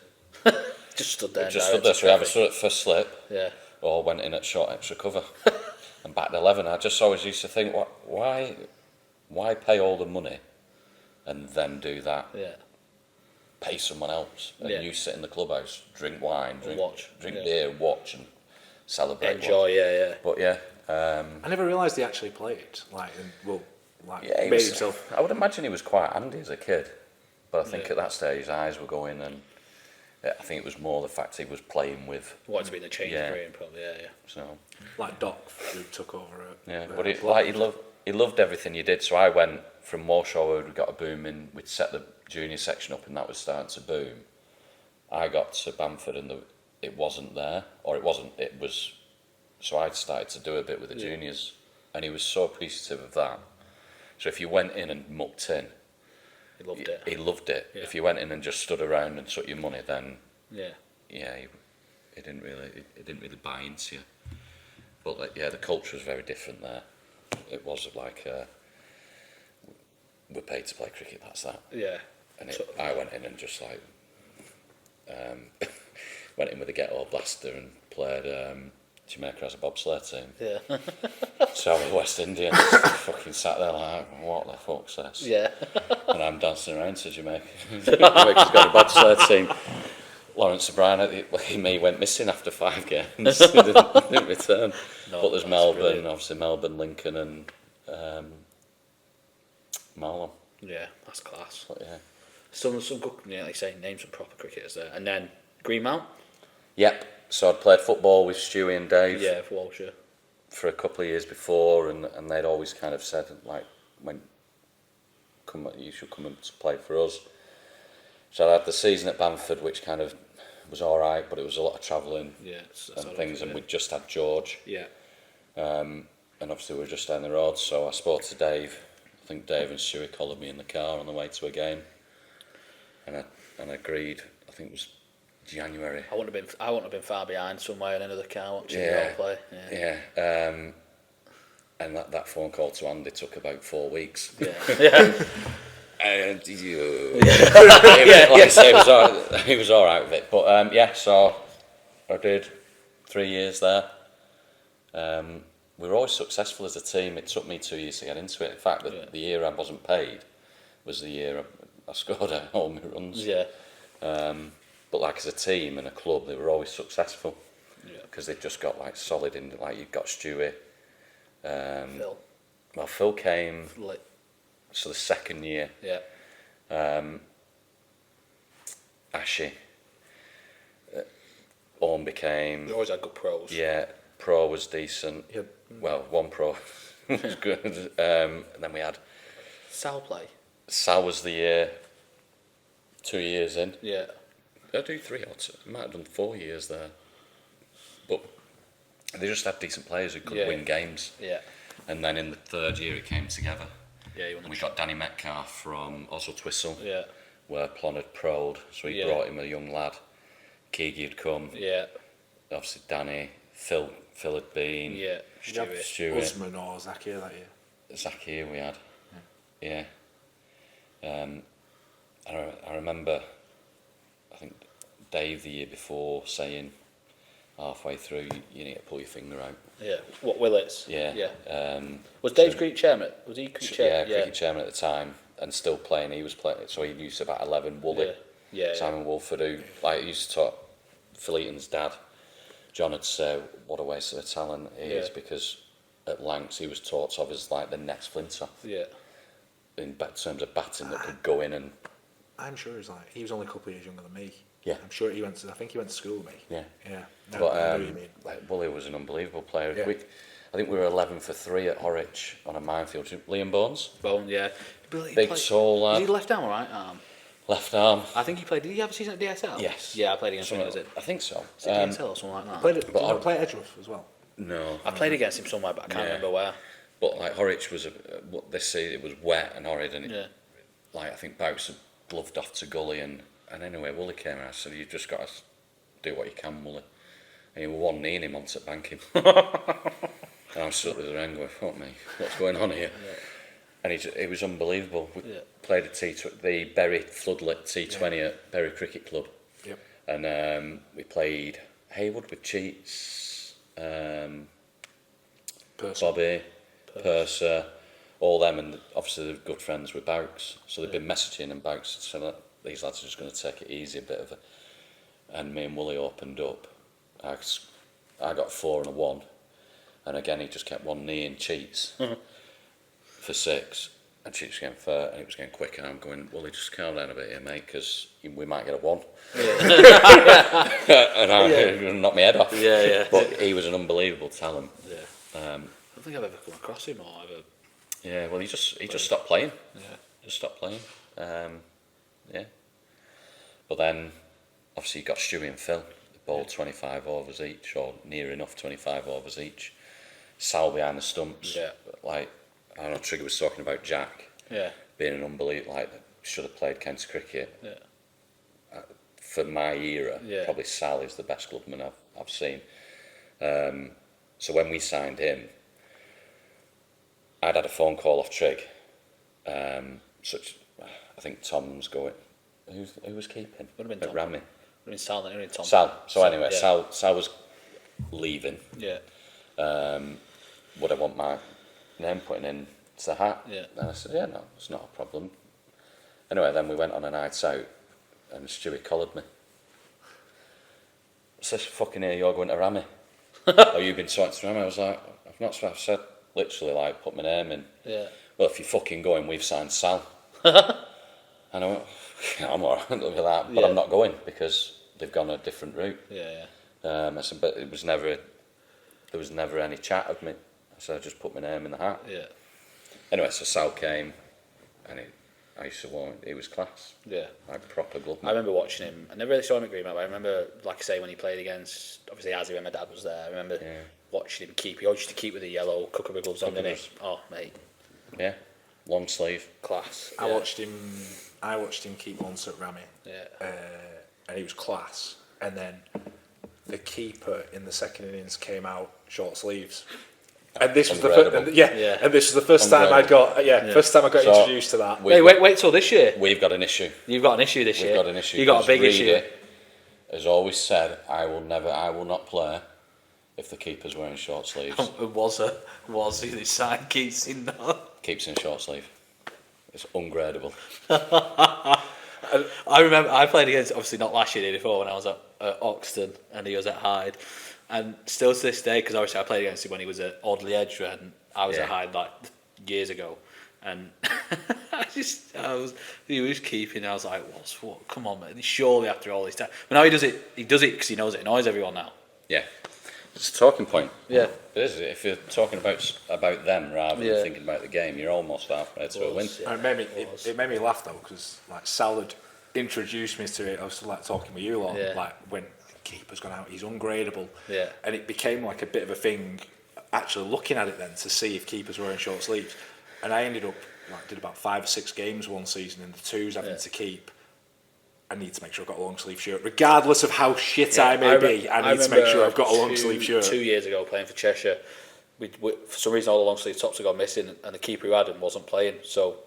Speaker 2: Just stood there.
Speaker 3: So we have a sort of first slip,
Speaker 2: Yeah.
Speaker 3: or went in at short extra cover, and backed 11. I just always used to think, why pay all the money, and then do that?
Speaker 2: Yeah.
Speaker 3: Pay someone else, and you sit in the clubhouse, drink wine, drink beer, watch, and celebrate.
Speaker 2: Enjoy, yeah.
Speaker 3: But yeah.
Speaker 1: I never realised he actually played.
Speaker 3: He
Speaker 1: made
Speaker 3: was,
Speaker 1: himself.
Speaker 3: I would imagine he was quite handy as a kid, but I think at that stage his eyes were going, and I think it was more the fact he was playing with.
Speaker 2: Wanted to be in the change brain, probably. Yeah.
Speaker 3: So.
Speaker 1: Like Doc, who took over.
Speaker 3: But he loved everything you did. So I went from Walshaw, where we got a boom in. We'd set the junior section up, and that was starting to boom. I got to Bamford, and it wasn't there, or it wasn't. It was. So I'd started to do a bit with the juniors, and he was so appreciative of that. So if you went in and mucked in,
Speaker 2: He loved it.
Speaker 3: He loved it.
Speaker 2: Yeah.
Speaker 3: If you went in and just stood around and took your money, then
Speaker 2: he
Speaker 3: didn't really buy into you. But the culture was very different there. It was like we're paid to play cricket. That's that.
Speaker 2: Yeah.
Speaker 3: And I went in and just like went in with a get-all blaster and played Jamaica as a bobsleigh team.
Speaker 2: Yeah.
Speaker 3: So the West Indians fucking sat there like, what the fuck's this?
Speaker 2: Yeah.
Speaker 3: And I'm dancing around to Jamaica. Jamaica's got a bobsleigh team. Lawrence O'Brien, he went missing after 5 games. He didn't return.
Speaker 2: No,
Speaker 3: but there's Melbourne,
Speaker 2: brilliant.
Speaker 3: obviously Melbourne, Lincoln, and Marlon.
Speaker 2: Yeah, that's class.
Speaker 3: But yeah.
Speaker 2: Some good, like you say, name some proper cricketers there. And then Greenmount.
Speaker 3: Yep. So I'd played football with Stewie and Dave.
Speaker 2: Yeah, for Walshaw.
Speaker 3: For a couple of years before, and they'd always kind of said like, you should come and play for us. So I had the season at Bamford, which kind of was all right, but it was a lot of travelling and things, and we'd just had George.
Speaker 2: Yeah.
Speaker 3: And obviously we were just down the road, so I spoke to Dave. I think Dave and Stewie collared me in the car on the way to a game, and I agreed. I think it was January.
Speaker 2: I wouldn't have been far behind somewhere in another car watching you all play.
Speaker 3: Yeah. And that phone call to Andy took about 4 weeks.
Speaker 2: Yeah.
Speaker 3: And like I say, he was all right with it. But so I did 3 years there. We were always successful as a team. It took me 2 years to get into it. In fact, the year I wasn't paid was the year I scored all my runs.
Speaker 2: Yeah.
Speaker 3: But like as a team and a club, they were always successful.
Speaker 2: Yeah.
Speaker 3: Because they'd just got like solid in. Like you've got Stewie.
Speaker 2: Phil.
Speaker 3: Well, Phil came.
Speaker 2: Like,
Speaker 3: So the second year.
Speaker 2: yeah.
Speaker 3: Ashy. Orm became.
Speaker 2: We always had good pros.
Speaker 3: Yeah, pro was decent.
Speaker 1: Yep.
Speaker 3: Well, one pro was good. And then we had
Speaker 2: Sal play.
Speaker 3: Sal was the year. 2 years in.
Speaker 2: Yeah.
Speaker 3: Did I do 3 or 2? I might have done 4 years there. But they just had decent players who could win games.
Speaker 2: Yeah.
Speaker 3: And then in the 3rd year it came together.
Speaker 2: Yeah,
Speaker 3: And we got Danny Metcalf from Oswald-Twistle.
Speaker 2: Yeah.
Speaker 3: Where Plon had pro'd, so he brought him a young lad. Keegy had come.
Speaker 2: Yeah.
Speaker 3: Obviously Danny, Phil had been.
Speaker 2: Yeah.
Speaker 3: Stewie.
Speaker 1: Usman or Zakia that year.
Speaker 3: Zaki we had. Yeah. I remember, I think Dave the year before saying halfway through, you need to pull your finger out.
Speaker 2: Yeah. What, Willits?
Speaker 3: Yeah.
Speaker 2: Yeah. Was Dave cricket chairman? Was he cricket chairman?
Speaker 3: Yeah, cricket chairman at the time, and still playing. He was playing, so he used about 11. Woolley, Simon Wolford, who like used to talk. Phil Eaton's dad, John, had said, "What a waste of a talent he is," because at Lancs he was taught of as like the next Flintoff.
Speaker 2: Yeah.
Speaker 3: In terms of batting that could go in and.
Speaker 1: I'm sure he was only a couple of years younger than me.
Speaker 3: Yeah.
Speaker 1: I'm sure I think he went to school with me.
Speaker 3: Yeah.
Speaker 1: Yeah.
Speaker 3: But like, Woolley was an unbelievable player.
Speaker 1: Yeah.
Speaker 3: I think we were 11 for 3 at Horwich on a minefield. Liam Bones,
Speaker 2: Bone, yeah.
Speaker 3: big tall
Speaker 2: Was
Speaker 3: lad,
Speaker 2: he left arm or right arm?
Speaker 3: left arm.
Speaker 2: I think he played. Did he have a season at DSL?
Speaker 3: Yes.
Speaker 2: Yeah, I played against him. Was it?
Speaker 3: I think so.
Speaker 2: Was it DSL or something like that?
Speaker 1: Played it,
Speaker 3: But
Speaker 1: did I
Speaker 3: I-
Speaker 1: play Edgeworth as well?
Speaker 3: No,
Speaker 2: I played against him somewhere, but I can't
Speaker 3: Yeah.
Speaker 2: remember where.
Speaker 3: but like Horwich was what they say it was wet and horrid, and it,
Speaker 2: Yeah.
Speaker 3: like I think Bouts had gloved off to Gully, and anyway Woolley came and I said, "You've just got to do what you can, Woolley." And he was one kneeing him onto banking. And I'm stuck with the end going, "Fuck me, what's going on here?"
Speaker 2: Yeah.
Speaker 3: And it was unbelievable. We
Speaker 2: Yeah.
Speaker 3: played the Bury floodlit T20 at Bury Cricket Club,
Speaker 1: Yep.
Speaker 3: and we played Haywood with Cheats, Bobby, Purser, all them, and obviously they're good friends with Bouts, so they've been messaging, and Bouts said that these lads are just going to take it easy a bit of a, and me and Woolley opened up. I got 4 and a 1, and again he just kept one knee in Cheats for 6, and Cheats getting fair, and it was getting quick, and I'm going, Woolley, just calm down a bit here, mate, because we might get a 1. And I knocked my head off.
Speaker 2: Yeah, yeah.
Speaker 3: But he was an unbelievable talent.
Speaker 2: Yeah. I don't think I've ever come across him or ever.
Speaker 3: Yeah, well, he just stopped playing.
Speaker 2: Yeah.
Speaker 3: Just stopped playing. Yeah. But then, obviously, you got Stewie and Phil. They bowled 25 overs each, or near enough 25 overs each. Sal behind the stumps.
Speaker 2: Yeah.
Speaker 3: Like, I don't know, Trigger was talking about Jack
Speaker 2: Yeah.
Speaker 3: being an unbelievable, like, should have played Kent's cricket.
Speaker 2: Yeah.
Speaker 3: For my era,
Speaker 2: Yeah.
Speaker 3: probably Sal is the best clubman I've seen. So when we signed him, I'd had a phone call off Trig. I think Tom's going. Who was keeping?
Speaker 2: Would have been
Speaker 3: At
Speaker 2: Tom.
Speaker 3: Rammy.
Speaker 2: Would have been Sal, then, Tom.
Speaker 3: Sal. So anyway,
Speaker 2: yeah.
Speaker 3: Sal was leaving.
Speaker 2: Yeah.
Speaker 3: Would I want my name putting in the hat?
Speaker 2: Yeah.
Speaker 3: And I said, yeah, no, it's not a problem. Anyway, then we went on a night out, and Stewie collared me. I said, fucking here, you're going to Rammy. Or you've been talking to Rammy. I was like, I've not said, literally, like, put my name in.
Speaker 2: Yeah.
Speaker 3: Well, if you're fucking going, we've signed Sal. And I went, yeah, I'm alright with that, but
Speaker 2: Yeah.
Speaker 3: I'm not going because they've gone a different route.
Speaker 2: Yeah. Yeah.
Speaker 3: I said, but there was never any chat of me. I said, I just put my name in the hat.
Speaker 2: Yeah.
Speaker 3: Anyway, so Sal came, and I used to want, he was class,
Speaker 2: Yeah.
Speaker 3: like proper glove.
Speaker 2: I remember watching him. I never really saw him at Greenmount, but I remember, like I say, when he played against, obviously, Azzy, when my dad was there, I remember watching him keep. He always used to keep with the yellow 𝗃𝗃𝗃𝗃 gloves on, didn't he? Oh, mate.
Speaker 3: Yeah, long sleeve.
Speaker 2: Class.
Speaker 1: I
Speaker 2: yeah.
Speaker 1: watched him keep once at Rammy,
Speaker 2: Yeah.
Speaker 1: and he was class. And then the keeper in the second innings came out short sleeves. And this was the
Speaker 3: Unbreakable.
Speaker 1: first,
Speaker 2: Yeah.
Speaker 1: and this was the first time I got, first time I got
Speaker 3: So,
Speaker 1: introduced to that.
Speaker 2: Hey, wait till this year.
Speaker 3: We've got an issue.
Speaker 2: You've got an issue this year.
Speaker 3: We've got an issue.
Speaker 2: You got a
Speaker 3: 'cause
Speaker 2: big issue.
Speaker 3: Reader has always said, I will not play if the keeper's wearing short sleeves.
Speaker 2: It was he signed Keats in there.
Speaker 3: Keeps in short sleeve. It's ungradable.
Speaker 2: I remember I played against, obviously not last year, the year before, when I was at Oxton and he was at Hyde, and still to this day, because obviously I played against him when he was at Audley Edge and I was at Hyde like years ago, and he was keeping. I was like, what? Come on, man! Surely after all this time, but now he does it because he knows it annoys everyone now.
Speaker 3: Yeah, it's a talking point.
Speaker 2: Yeah.
Speaker 3: It is. If you're talking about them rather than thinking about the game, you're almost halfway to a win.
Speaker 2: Yeah.
Speaker 1: It made me laugh though, because like Sal had introduced me to it. I was like talking with you lot, like when the keeper's gone out, he's ungradable.
Speaker 2: Yeah.
Speaker 1: And it became like a bit of a thing, actually looking at it then to see if keepers were wearing short sleeves. And I ended up did about 5 or 6 games one season in the twos having to keep. I need to make sure I've got a long sleeve shirt, regardless of how shit I may be. I need to make sure I've got a long sleeve shirt.
Speaker 2: 2 years ago, playing for Cheshire, we for some reason all the long sleeve tops had gone missing, and the keeper who had them wasn't playing. So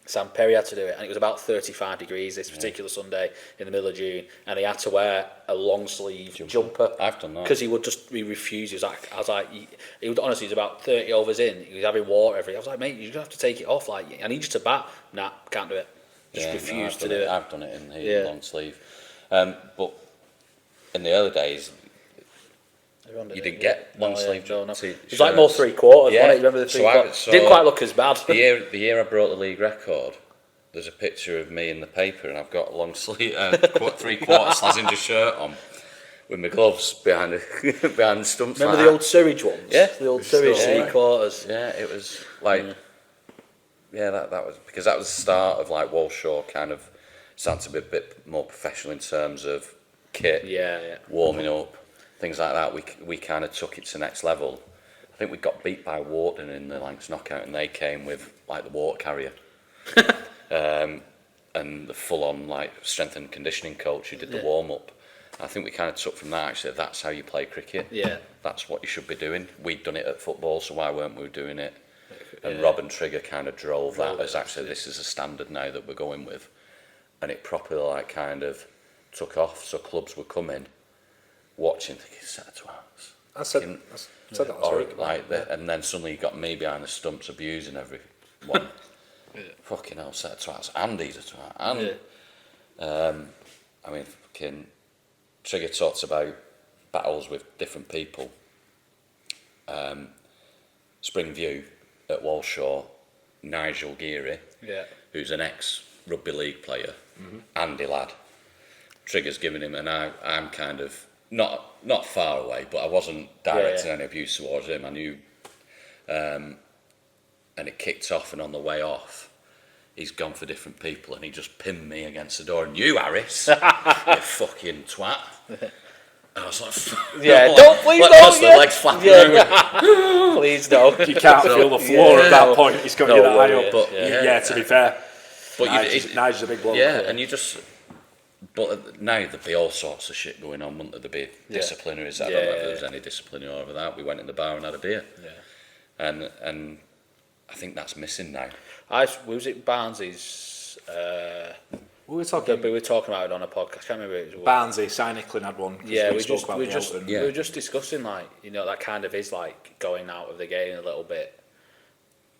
Speaker 2: Sam Perry had to do it, and it was about 35 degrees this particular Sunday in the middle of June, and he had to wear a long sleeve jumper.
Speaker 3: I've done that
Speaker 2: because he refused. He was like, he would honestly, he was about 30 overs in. He was having water every. I was like, mate, you're gonna have to take it off. Like, I need you to bat. Nah, can't do it. Just refused to do it.
Speaker 3: I've done it in the long sleeve, but in the early days, you didn't get long sleeve.
Speaker 2: It was like more 3/4.
Speaker 3: Yeah.
Speaker 2: Remember the 3/4? Didn't quite look as bad.
Speaker 3: The year I broke the league record, there's a picture of me in the paper, and I've got a long sleeve, 3/4 Slazenger shirt on, with my gloves behind the stumps.
Speaker 2: Remember
Speaker 3: like
Speaker 2: the old 𝗘𝗽𝗶𝘀𝗃𝗃 ones?
Speaker 3: Yeah.
Speaker 2: The old 𝗘𝗃 quarters.
Speaker 3: Yeah, it was like, that was, because that was the start of like Walshaw kind of starting to be a bit more professional in terms of kit, warming up, things like that. We kind of took it to the next level. I think we got beat by Wharton in the Lancs knockout, and they came with like the water carrier. And the full-on like strength and conditioning coach who did the warm-up. I think we kind of took from that, actually, that's how you play cricket.
Speaker 2: Yeah.
Speaker 3: That's what you should be doing. We'd done it at football, so why weren't we doing it? And Rob and Trigger kind of drove that as actually this is a standard now that we're going with. And it properly like kind of took off, so clubs were coming, watching, thinking, set of twats.
Speaker 1: I said that last week.
Speaker 3: Like and then suddenly you got me behind the stumps abusing everyone. Fucking hell, set of twats. And he's a twat. And, I mean, fucking Trigger talks about battles with different people. Springview at Walshaw, 𝗘𝗽𝗃𝗃𝗃, who's an ex-rugby league player, Andy lad. Trigger's giving him, and I'm kind of not far away, but I wasn't directing any abuse towards him. I knew, and it kicked off, and on the way off, he's gone for different people, and he just pinned me against the door. And you, Harris, you fucking twat. And I was like,
Speaker 2: please don't.
Speaker 3: The legs flapping.
Speaker 2: Please don't.
Speaker 1: You can't feel the floor at that point. He's got you that high up.
Speaker 3: But
Speaker 1: to be fair,
Speaker 3: but
Speaker 1: Nigel's a big bloke.
Speaker 3: and you just. But now there'd be all sorts of shit going on, wouldn't there? There'd be disciplinaries. I don't know if there was any disciplinary over that. We went in the bar and had a beer. And I think that's missing now.
Speaker 2: Was it Barnsley's?
Speaker 1: We were talking
Speaker 2: about it on a podcast. I can't remember it was.
Speaker 1: Barnsley, Si Nicklin had one.
Speaker 2: Yeah, we
Speaker 1: were
Speaker 2: just discussing like that kind of is like going out of the game a little bit.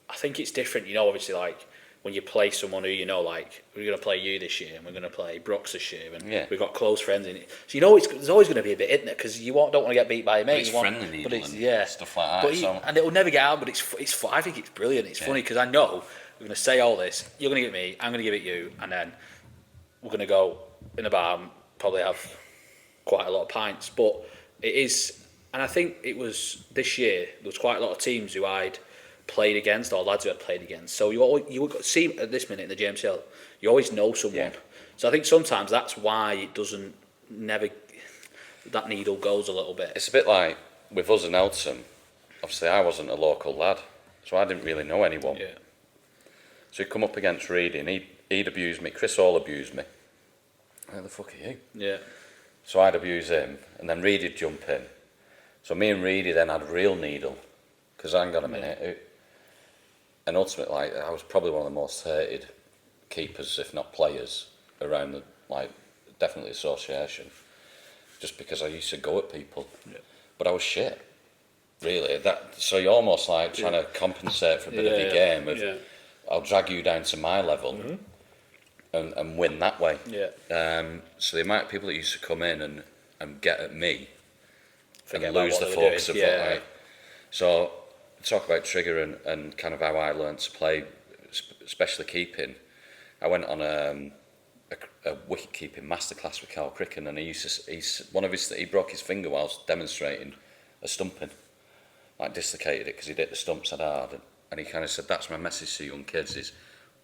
Speaker 2: I think it's different, obviously like when you play someone who like we're going to play you this year and we're going to play Brooks this year and we've got close friends in it. So there's always going to be a bit, isn't it? Because you don't want to get beat by your mate.
Speaker 3: It's friendly needle and stuff like that.
Speaker 2: And it will never get out. But it's I think it's brilliant. It's funny because I know we're going to say all this. You're going to give it me. I'm going to give it you, and then we're going to go in a bar and probably have quite a lot of pints. But it is, and I think it was this year, there was quite a lot of teams who I'd played against, or lads who had played against. So you see at this minute in the GMCL, you always know someone. Yeah. So I think sometimes that's why it doesn't, that needle goes a little bit.
Speaker 3: It's a bit like with us in Elton, obviously I wasn't a local lad, so I didn't really know anyone.
Speaker 2: Yeah.
Speaker 3: So he'd come up against Reedy and he'd abuse me, Chris Hall abused me. Who the fuck are you?
Speaker 2: Yeah.
Speaker 3: So I'd abuse him, and then Reedy'd jump in. So me and Reedy then had a real needle, because hang on a minute. And ultimately, like, I was probably one of the most hated keepers, if not players, around the, definitely association, just because I used to go at people. Yeah. But I was shit, really. So you're almost like trying to compensate for a bit of your game of, I'll drag you down to my level and win that way.
Speaker 2: Yeah.
Speaker 3: So the amount of people that used to come in and get at me and lose the focus of what So talk about Trigger and kind of how I learned to play, especially keeping. I went on a wicket-keeping masterclass with 𝗘𝗽𝗃𝗃𝗃, and he broke his finger whilst demonstrating a stumping, like dislocated it because he hit the stumps that hard. And he kind of said, that's my message to young kids, is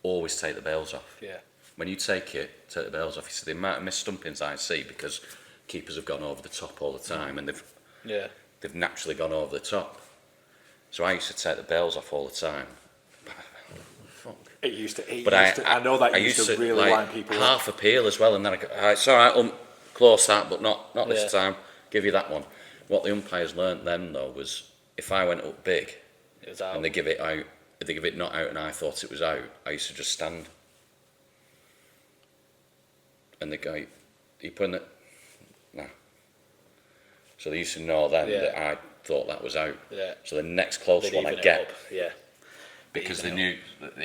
Speaker 3: always take the bails off.
Speaker 2: Yeah.
Speaker 3: When you take the bails off. He said, the amount of missed stumpings I see because keepers have gone over the top all the time and they've naturally gone over the top. So I used to take the bails off all the time. Fuck.
Speaker 1: I know that used to really line people up.
Speaker 3: Half appeal as well, and then I go, it's all right, close that, but not this time. Give you that one. What the umpires learnt then though was if I went up big,
Speaker 2: it was out.
Speaker 3: And they give it out, if they give it not out, and I thought it was out, I used to just stand. And they go, you putting it? Nah. So they used to know then that I thought that was out.
Speaker 2: Yeah.
Speaker 3: So the next close one I get, because they knew that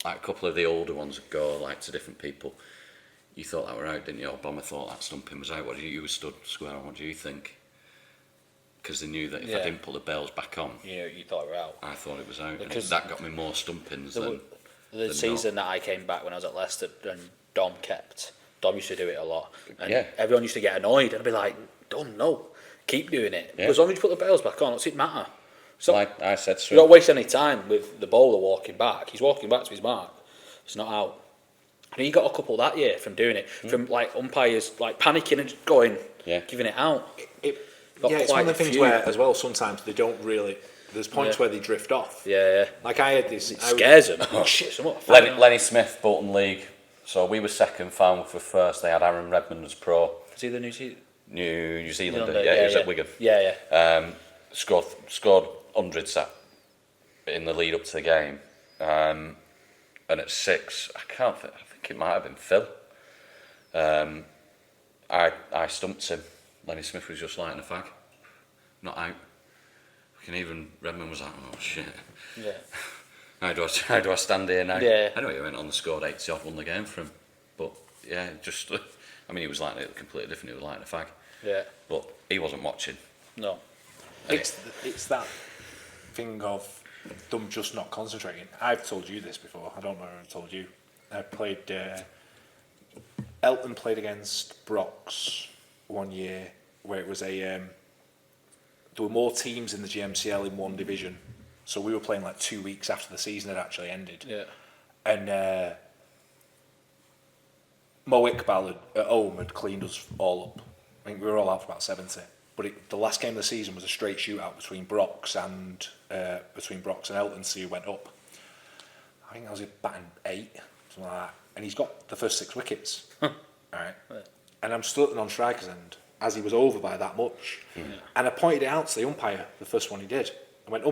Speaker 3: like a couple of the older ones would go like to different people. You thought that were out, didn't you? Or Bomber thought that stumping was out. What do you were stood square on? What do you think? Because they knew that if I didn't put the bells back on,
Speaker 2: you thought it were out.
Speaker 3: I thought it was out, and that got me more stumpings than
Speaker 2: the season that I came back when I was at Leicester and Dom kept. Dom used to do it a lot, and
Speaker 3: Yeah.
Speaker 2: everyone used to get annoyed. And I'd be like, Dom, no, keep doing it.
Speaker 3: Yeah.
Speaker 2: As long as you put the bails back on, what's it matter? So
Speaker 3: Like I said,
Speaker 2: you don't waste any time with the bowler walking back. He's walking back to his mark. It's not out. And he got a couple that year from doing it, from like umpires like panicking and just going, giving it out.
Speaker 1: It's one of the things where, as well, sometimes they don't really. There's points where they drift off.
Speaker 2: Yeah.
Speaker 1: Like I had this.
Speaker 2: It scares them. Oh shit! Somewhat.
Speaker 3: Lenny Smith, Bolton League. So we were second, Farnworth were first. They had Aaron Redmond as pro.
Speaker 2: Is he the New Zealand?
Speaker 3: New Zealander. Yeah, he was at Wigan.
Speaker 2: Yeah.
Speaker 3: Scored hundreds in the lead up to the game. And at 6, I think it might have been Phil. I stumped him. Lenny Smith was just lighting a fag. Not out. Redmond was like, oh shit.
Speaker 2: Yeah.
Speaker 3: How do I stand here now?
Speaker 2: Yeah.
Speaker 3: Anyway, he went on and scored 80 odd, won the game for him. But yeah, just, I mean, he was lighting it completely different. He was lighting a fag.
Speaker 2: Yeah.
Speaker 3: But he wasn't watching.
Speaker 2: No.
Speaker 1: It's that thing of them just not concentrating. I've told you this before. I don't know if I've told you. I played. Elton played against Brox one year, where it was a. There were more teams in the GMCL in one division, so we were playing like 2 weeks after the season had actually ended.
Speaker 2: Yeah.
Speaker 1: And 𝗏𝗶𝗀𝗀 at home had cleaned us all up. I think we were all out for about 70. But the last game of the season was a straight shootout between Brox and Elton, so who went up. I think I was batting 8, something like that. And he's got the first 6 wickets. Right. And I'm stood at the non-striker's end as he was over by that much. And I pointed it out to the umpire, the first one he did. I went,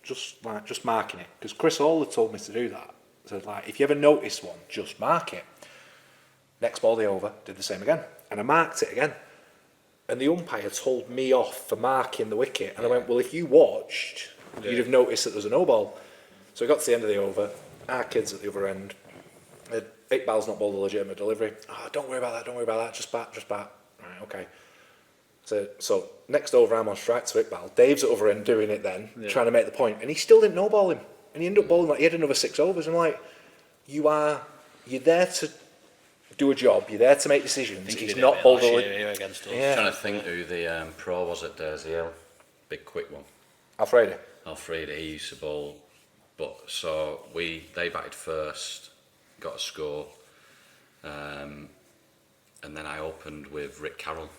Speaker 1: just marking it. Because Chris Hall had told me to do that. So like, if you ever notice one, just mark it. Next ball they over, did the same again. And I marked it again. And the umpire told me off for marking the wicket. And I went, well, if you watched, you'd have noticed that there was a no ball. So we got to the end of the over. Our kids at the other end. 𝗘𝗶𝗀𝗃𝗲's not bowled a legitimate delivery. Oh, don't worry about that. Just bat. Right, okay. So next over, I'm on strike to 𝗘𝗶𝗀𝗃𝗲. Dave's at the other end doing it then, trying to make the point. And he still didn't no ball him. And he ended up bowling like he had another 6 overs. I'm like, you're there to do a job. You're there to make decisions. He's not bowled
Speaker 2: against us.
Speaker 3: I'm trying to think who the pro was at 𝗘𝗫𝗄. Big quick one.
Speaker 1: Alfredo.
Speaker 3: He used to bowl. But so they batted first, got a score. And then I opened with Rick Carroll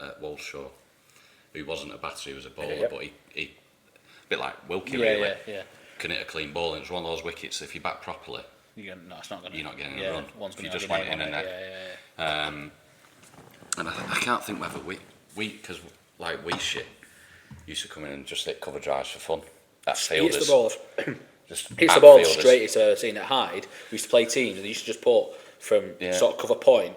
Speaker 3: at Walshaw, who wasn't a batter, he was a bowler, but he a bit like Wilkie really. Can hit a clean ball, and it's one of those wickets, if you bat properly, you're not getting a run. If you just went in and net. And I can't think whether because like shit used to come in and just hit cover drives for fun. That's fielders.
Speaker 2: Hits the ball.
Speaker 3: Just
Speaker 2: hits the ball straight. It's a scene at Hyde. We used to play teams, and they used to just put from sort of cover point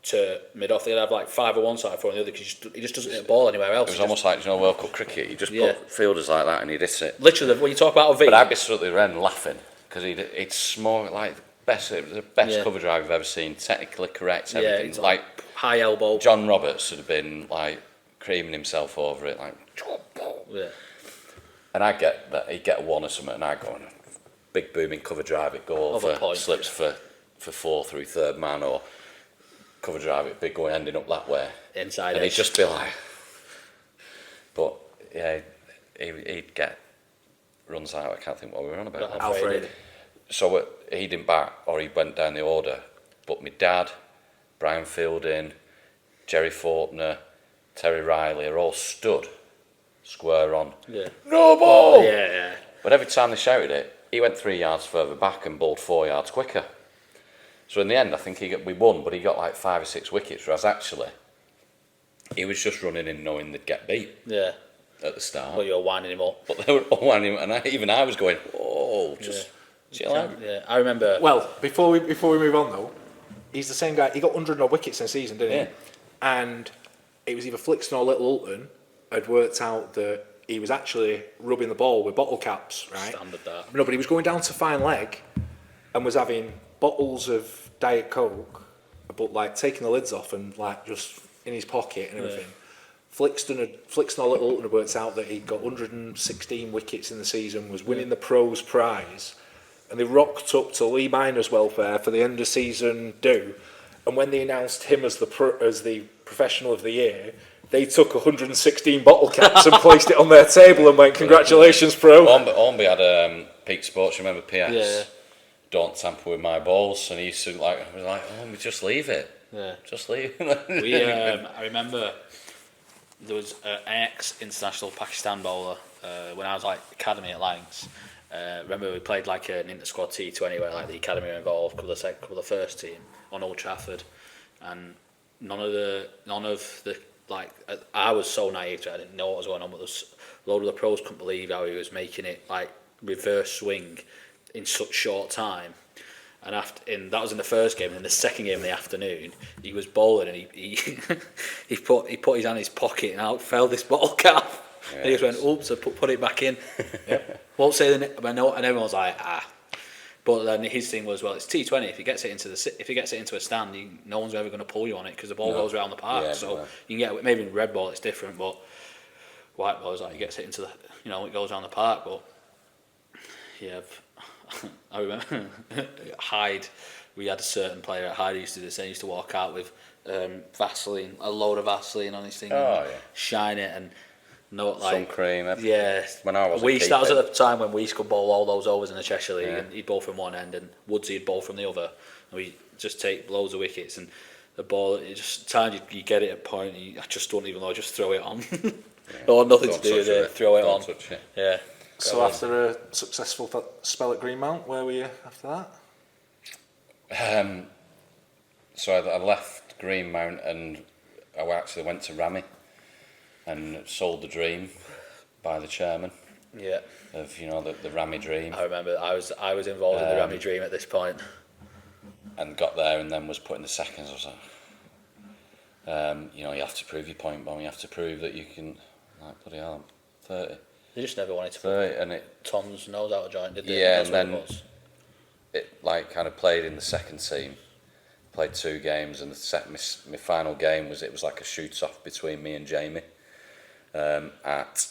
Speaker 2: to mid off. They'd have like 5 on one side, 4 on the other, because he just doesn't hit the ball anywhere else.
Speaker 3: It was almost like World Cup cricket. You just put fielders like that, and he'd hit it.
Speaker 2: Literally, when you talk about a V.
Speaker 3: But I'd be stood at the end laughing because it's more like the best cover drive I've ever seen. Technically correct, everything.
Speaker 2: It's like high elbow.
Speaker 3: John Roberts would have been like creaming himself over it, like.
Speaker 2: Yeah.
Speaker 3: And I get that he'd get a 1 or something, and I'd go on a big booming cover drive, it go over, slips for 4 through third man, or cover drive it big going ending up that way.
Speaker 2: Inside
Speaker 3: and he'd just be like, but yeah, he'd get runs out. I can't think what we were on about.
Speaker 1: Alfred.
Speaker 3: So he didn't bat, or he went down the order. But my dad, Brian Fielding, Jerry Faulkner, Terry Riley are all stood square on.
Speaker 2: Yeah.
Speaker 3: No ball!
Speaker 2: Yeah.
Speaker 3: But every time they shouted it, he went 3 yards further back and bowled 4 yards quicker. So in the end, I think we won, but he got like 5 or 6 wickets, whereas actually, he was just running in knowing they'd get beat.
Speaker 2: Yeah.
Speaker 3: At the start.
Speaker 2: Well, you were winding him up.
Speaker 3: But they were all winding him, and I was going, chill out.
Speaker 2: Yeah, I remember.
Speaker 1: Well, before we move on though, he's the same guy. He got 100 odd wickets in a season, didn't he? And it was either Flixton or Little Ulton had worked out that he was actually rubbing the ball with bottle caps, right?
Speaker 2: Standard that.
Speaker 1: No, but he was going down to fine leg and was having bottles of Diet Coke, but like taking the lids off and like just in his pocket and everything. Flixton or Little Ulton had worked out that he got 116 wickets in the season, was winning the pros prize, and they rocked up to Lee Miner's welfare for the end of season do. And when they announced him as the professional of the year, they took 116 bottle caps and placed it on their table and went, "Congratulations, pro."
Speaker 3: Ormby had Peak Sports. Remember PS?
Speaker 2: Yeah.
Speaker 3: Don't tamper with my balls, and he used to I was like, "Oh, just leave it.
Speaker 2: Yeah.
Speaker 3: Just leave it."
Speaker 2: I remember there was an ex-international Pakistan bowler when I was like academy at Lancs. Remember we played like an inter-squad T20 where like the academy were involved, couple of the first team on Old Trafford, and none of the like I was so naive to it, I didn't know what was going on, but a load of the pros couldn't believe how he was making it like reverse swing in such short time. And that was in the first game, and in the second game in the afternoon, he was bowling and he put his hand in his pocket and out fell this bottle cap. Yeah, and he just went, "Oops!" and put it back in. Won't say the name, and everyone was like, "Ah." But then his thing was, well, it's T20. If he gets it into a stand, no one's ever going to pull you on it because the ball goes around the park.
Speaker 3: Yeah,
Speaker 2: so you can get, maybe in red ball it's different, but white ball is like he gets it into the, it goes around the park. But yeah, I remember Hyde. We had a certain player at Hyde who used to do this. He used to walk out with Vaseline, a load of Vaseline on his thing, shine it and. Not like
Speaker 3: sun cream.
Speaker 2: Yeah,
Speaker 3: when I was
Speaker 2: that was at the time when we could bowl all those overs in the Cheshire League, and he'd bowl from one end and Woodsy'd bowl from the other, and we just take loads of wickets and the ball. It just times you get it at point, I just don't even know. Just throw it on. Or nothing to do with it. Throw it on.
Speaker 3: Touch it.
Speaker 2: Yeah.
Speaker 1: So after a successful spell at Greenmount, where were you after that?
Speaker 3: So I left Greenmount and I actually went to Rammy and sold the dream by the chairman.
Speaker 2: Yeah.
Speaker 3: Of the Rammy dream.
Speaker 2: I remember I was involved in the Rammy dream at this point.
Speaker 3: And got there and then was put in the seconds. I was like, you have to prove your point, Bon. You have to prove that you can. Like bloody hell, 30.
Speaker 2: They just never wanted to
Speaker 3: 30, and it.
Speaker 2: Tom's nose out of joint, did they?
Speaker 3: Yeah, and then it like kind of played in the second team. Played 2 games, and my final game was like a shoot off between me and Jamie. At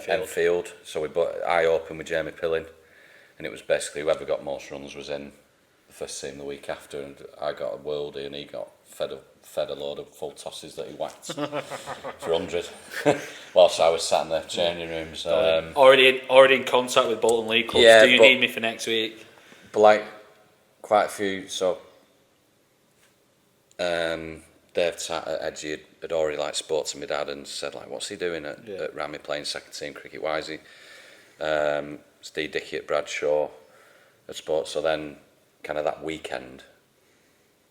Speaker 3: Enfield. So I opened with Jamie Pilling, and it was basically whoever got most runs was in the first team the week after, and I got a worldie and he got fed a load of full tosses that he whacked for 100 whilst I was sat in the changing rooms.
Speaker 2: Already in contact with Bolton League clubs.
Speaker 3: Yeah,
Speaker 2: do you need me for next week?
Speaker 3: But like quite a few, so Dave at 𝗘𝗽𝗃𝗀𝗃 had already spoke to my dad and said what's he doing at Rammy playing second team cricket? Why is he? Steve Dickey at Bradshaw had spoke. So then, kind of that weekend,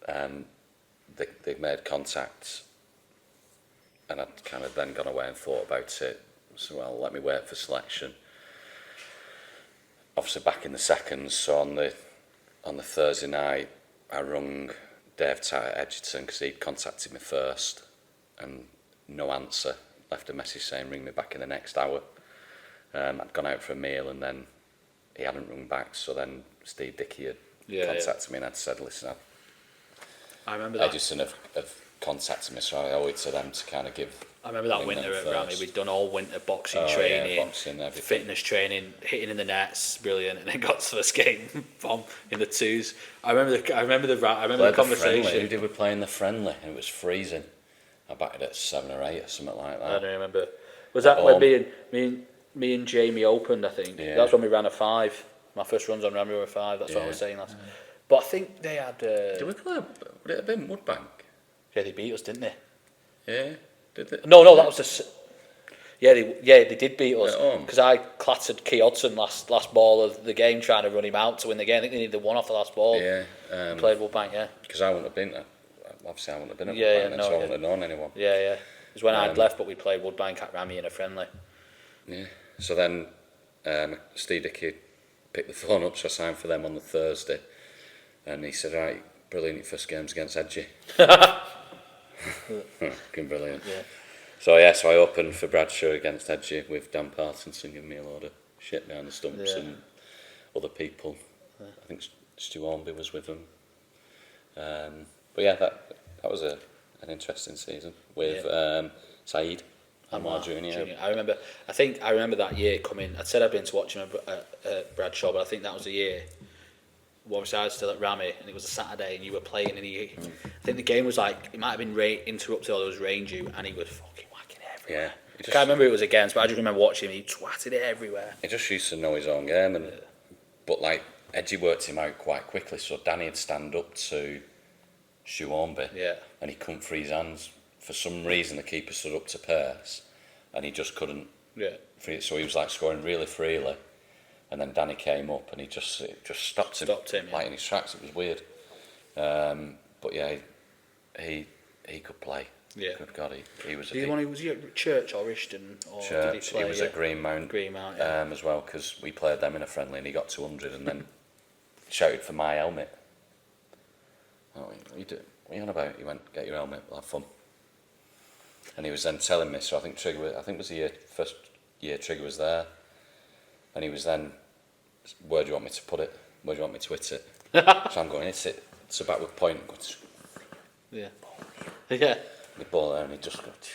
Speaker 3: they made contact, and I'd kind of then gone away and thought about it. So let me wait for selection. Obviously back in the seconds. So on the Thursday night, I rung Dave at Egerton because he'd contacted me first and no answer, left a message saying ring me back in the next hour. I'd gone out for a meal and then he hadn't rung back, so then Steve Dickey had contacted me and I'd said, listen,
Speaker 2: I remember that.
Speaker 3: Egerton have contacted me, so I owe it to them to kind of give.
Speaker 2: I remember that winter at Rammy, we'd done all winter boxing training,
Speaker 3: boxing, everything.
Speaker 2: Fitness training, hitting in the nets, brilliant, and then got to the first game, bomb in the twos. I remember the conversation.
Speaker 3: Who did we play in the friendly? And it was freezing. I batted at 7 or 8 or something like that.
Speaker 2: I don't remember. Was that when me and Jamie opened? I think that's when we ran a 5. My first runs on Rammy were a 5. That's what I was saying last. But I think they had.
Speaker 3: Did we play? Would it have been Woodbank?
Speaker 2: Yeah, they beat us, didn't they?
Speaker 3: Yeah. Did they?
Speaker 2: No, that was the. They did beat us because I clattered 𝗘𝗽𝗃𝗀𝗃𝗀𝗃 last ball of the game trying to run him out to win the game. I think they needed the 1 off the last ball.
Speaker 3: Yeah.
Speaker 2: Played Woodbank, yeah.
Speaker 3: Because I wouldn't have been there. Obviously, I wouldn't have been at Woodbank, so I wouldn't have known anyone.
Speaker 2: Yeah. It was when I'd left, but we played Woodbank at Rammy in a friendly.
Speaker 3: Yeah. So then Steve Dickey picked the phone up, so I signed for them on the Thursday. And he said, right, brilliant, your first game's against 𝗃𝗃𝗃𝗃. Fucking brilliant. Yeah. So I opened for Bradshaw against 𝗃𝗃𝗃𝗃 with Dan Parkinson giving me a load of shit behind the stumps and other people. Yeah. I think Stu Ormby was with them. But yeah, that was an interesting season with Saeed. Anwar Junior.
Speaker 2: I think I remember that year coming. I said I'd been to watch him at Bradshaw, but I think that was the year. Obviously, I was still at Rammy, and it was a Saturday, and you were playing, and I think the game was like, it might have been interrupted, or there was rain due, and he was fucking whacking it everywhere.
Speaker 3: Yeah,
Speaker 2: I can't remember who it was against, but I just remember watching him, he twatted it everywhere.
Speaker 3: He just used to know his own game, but like, Edgy worked him out quite quickly, so Danny would stand up to 𝗫𝗍𝗶𝘀, and he couldn't free his hands. For some reason, the keeper stood up to pace, and he just couldn't free it, so he was like scoring really freely. And then Danny came up and it just stopped him like in his tracks. It was weird, but yeah, he could play.
Speaker 2: Yeah,
Speaker 3: good God, he was.
Speaker 2: Was he at Church or Rishton? Or
Speaker 3: Church.
Speaker 2: Did he play,
Speaker 3: was at Greenmount.
Speaker 2: Yeah.
Speaker 3: As well, because we played them in a friendly and he got 200 and then shouted for my helmet. Oh, what are you on about? He went, get your helmet, we'll have fun. And he was then telling me. So I think it was the first year Trigger was there. And he was then, where do you want me to put it? Where do you want me to hit it? So I'm going, hit it. It's a backward point.
Speaker 2: Yeah.
Speaker 3: The ball there, and he just got.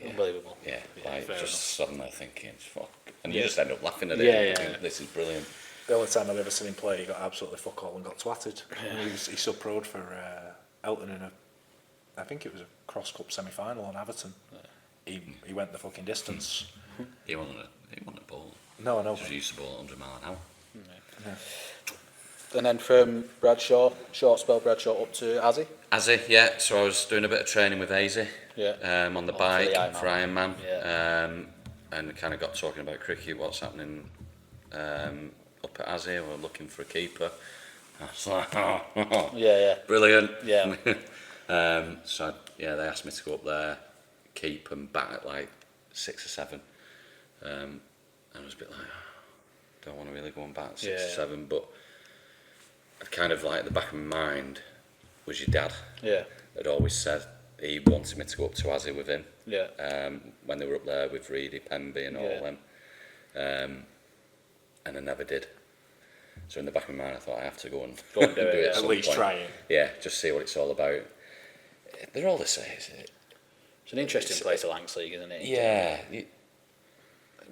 Speaker 2: Unbelievable.
Speaker 3: Yeah, like just suddenly thinking, fuck. And
Speaker 2: Yeah.
Speaker 3: you just end up laughing at it.
Speaker 2: Yeah.
Speaker 3: This is brilliant.
Speaker 1: The only time I've ever seen him play, he got absolutely fuck all and got twatted. He sub-proed for Elton in I think it was a Cross Cup semi-final on Everton. He went the fucking distance.
Speaker 3: He wasn't a ball.
Speaker 1: No, I know.
Speaker 3: Just used the ball at 100 miles an hour.
Speaker 1: Yeah.
Speaker 2: And then from Bradshaw, short spell Bradshaw up to Azzy.
Speaker 3: Azzy, yeah. So I was doing a bit of training with Azzy.
Speaker 2: Yeah.
Speaker 3: On the bike for Ironman.
Speaker 2: Yeah.
Speaker 3: And kind of got talking about cricket, what's happening up at Azzy. We're looking for a keeper. I was like,
Speaker 2: Yeah.
Speaker 3: brilliant.
Speaker 2: Yeah.
Speaker 3: So yeah, they asked me to go up there, keep and bat at like 6 or 7. I was a bit like, don't want to really go and bat at 6 or 7, but I'd kind of like, the back of my mind was your dad.
Speaker 2: Yeah.
Speaker 3: Had always said he wanted me to go up to Azzy with him.
Speaker 2: Yeah.
Speaker 3: When they were up there with Reedy, Penby and all them. And I never did. So in the back of my mind I thought I have to go and
Speaker 2: do it.
Speaker 1: At least
Speaker 3: point.
Speaker 1: try it.
Speaker 3: Yeah, just see what it's all about. They're all the same.
Speaker 2: It's an interesting place, the Lancs League, isn't it?
Speaker 3: Yeah.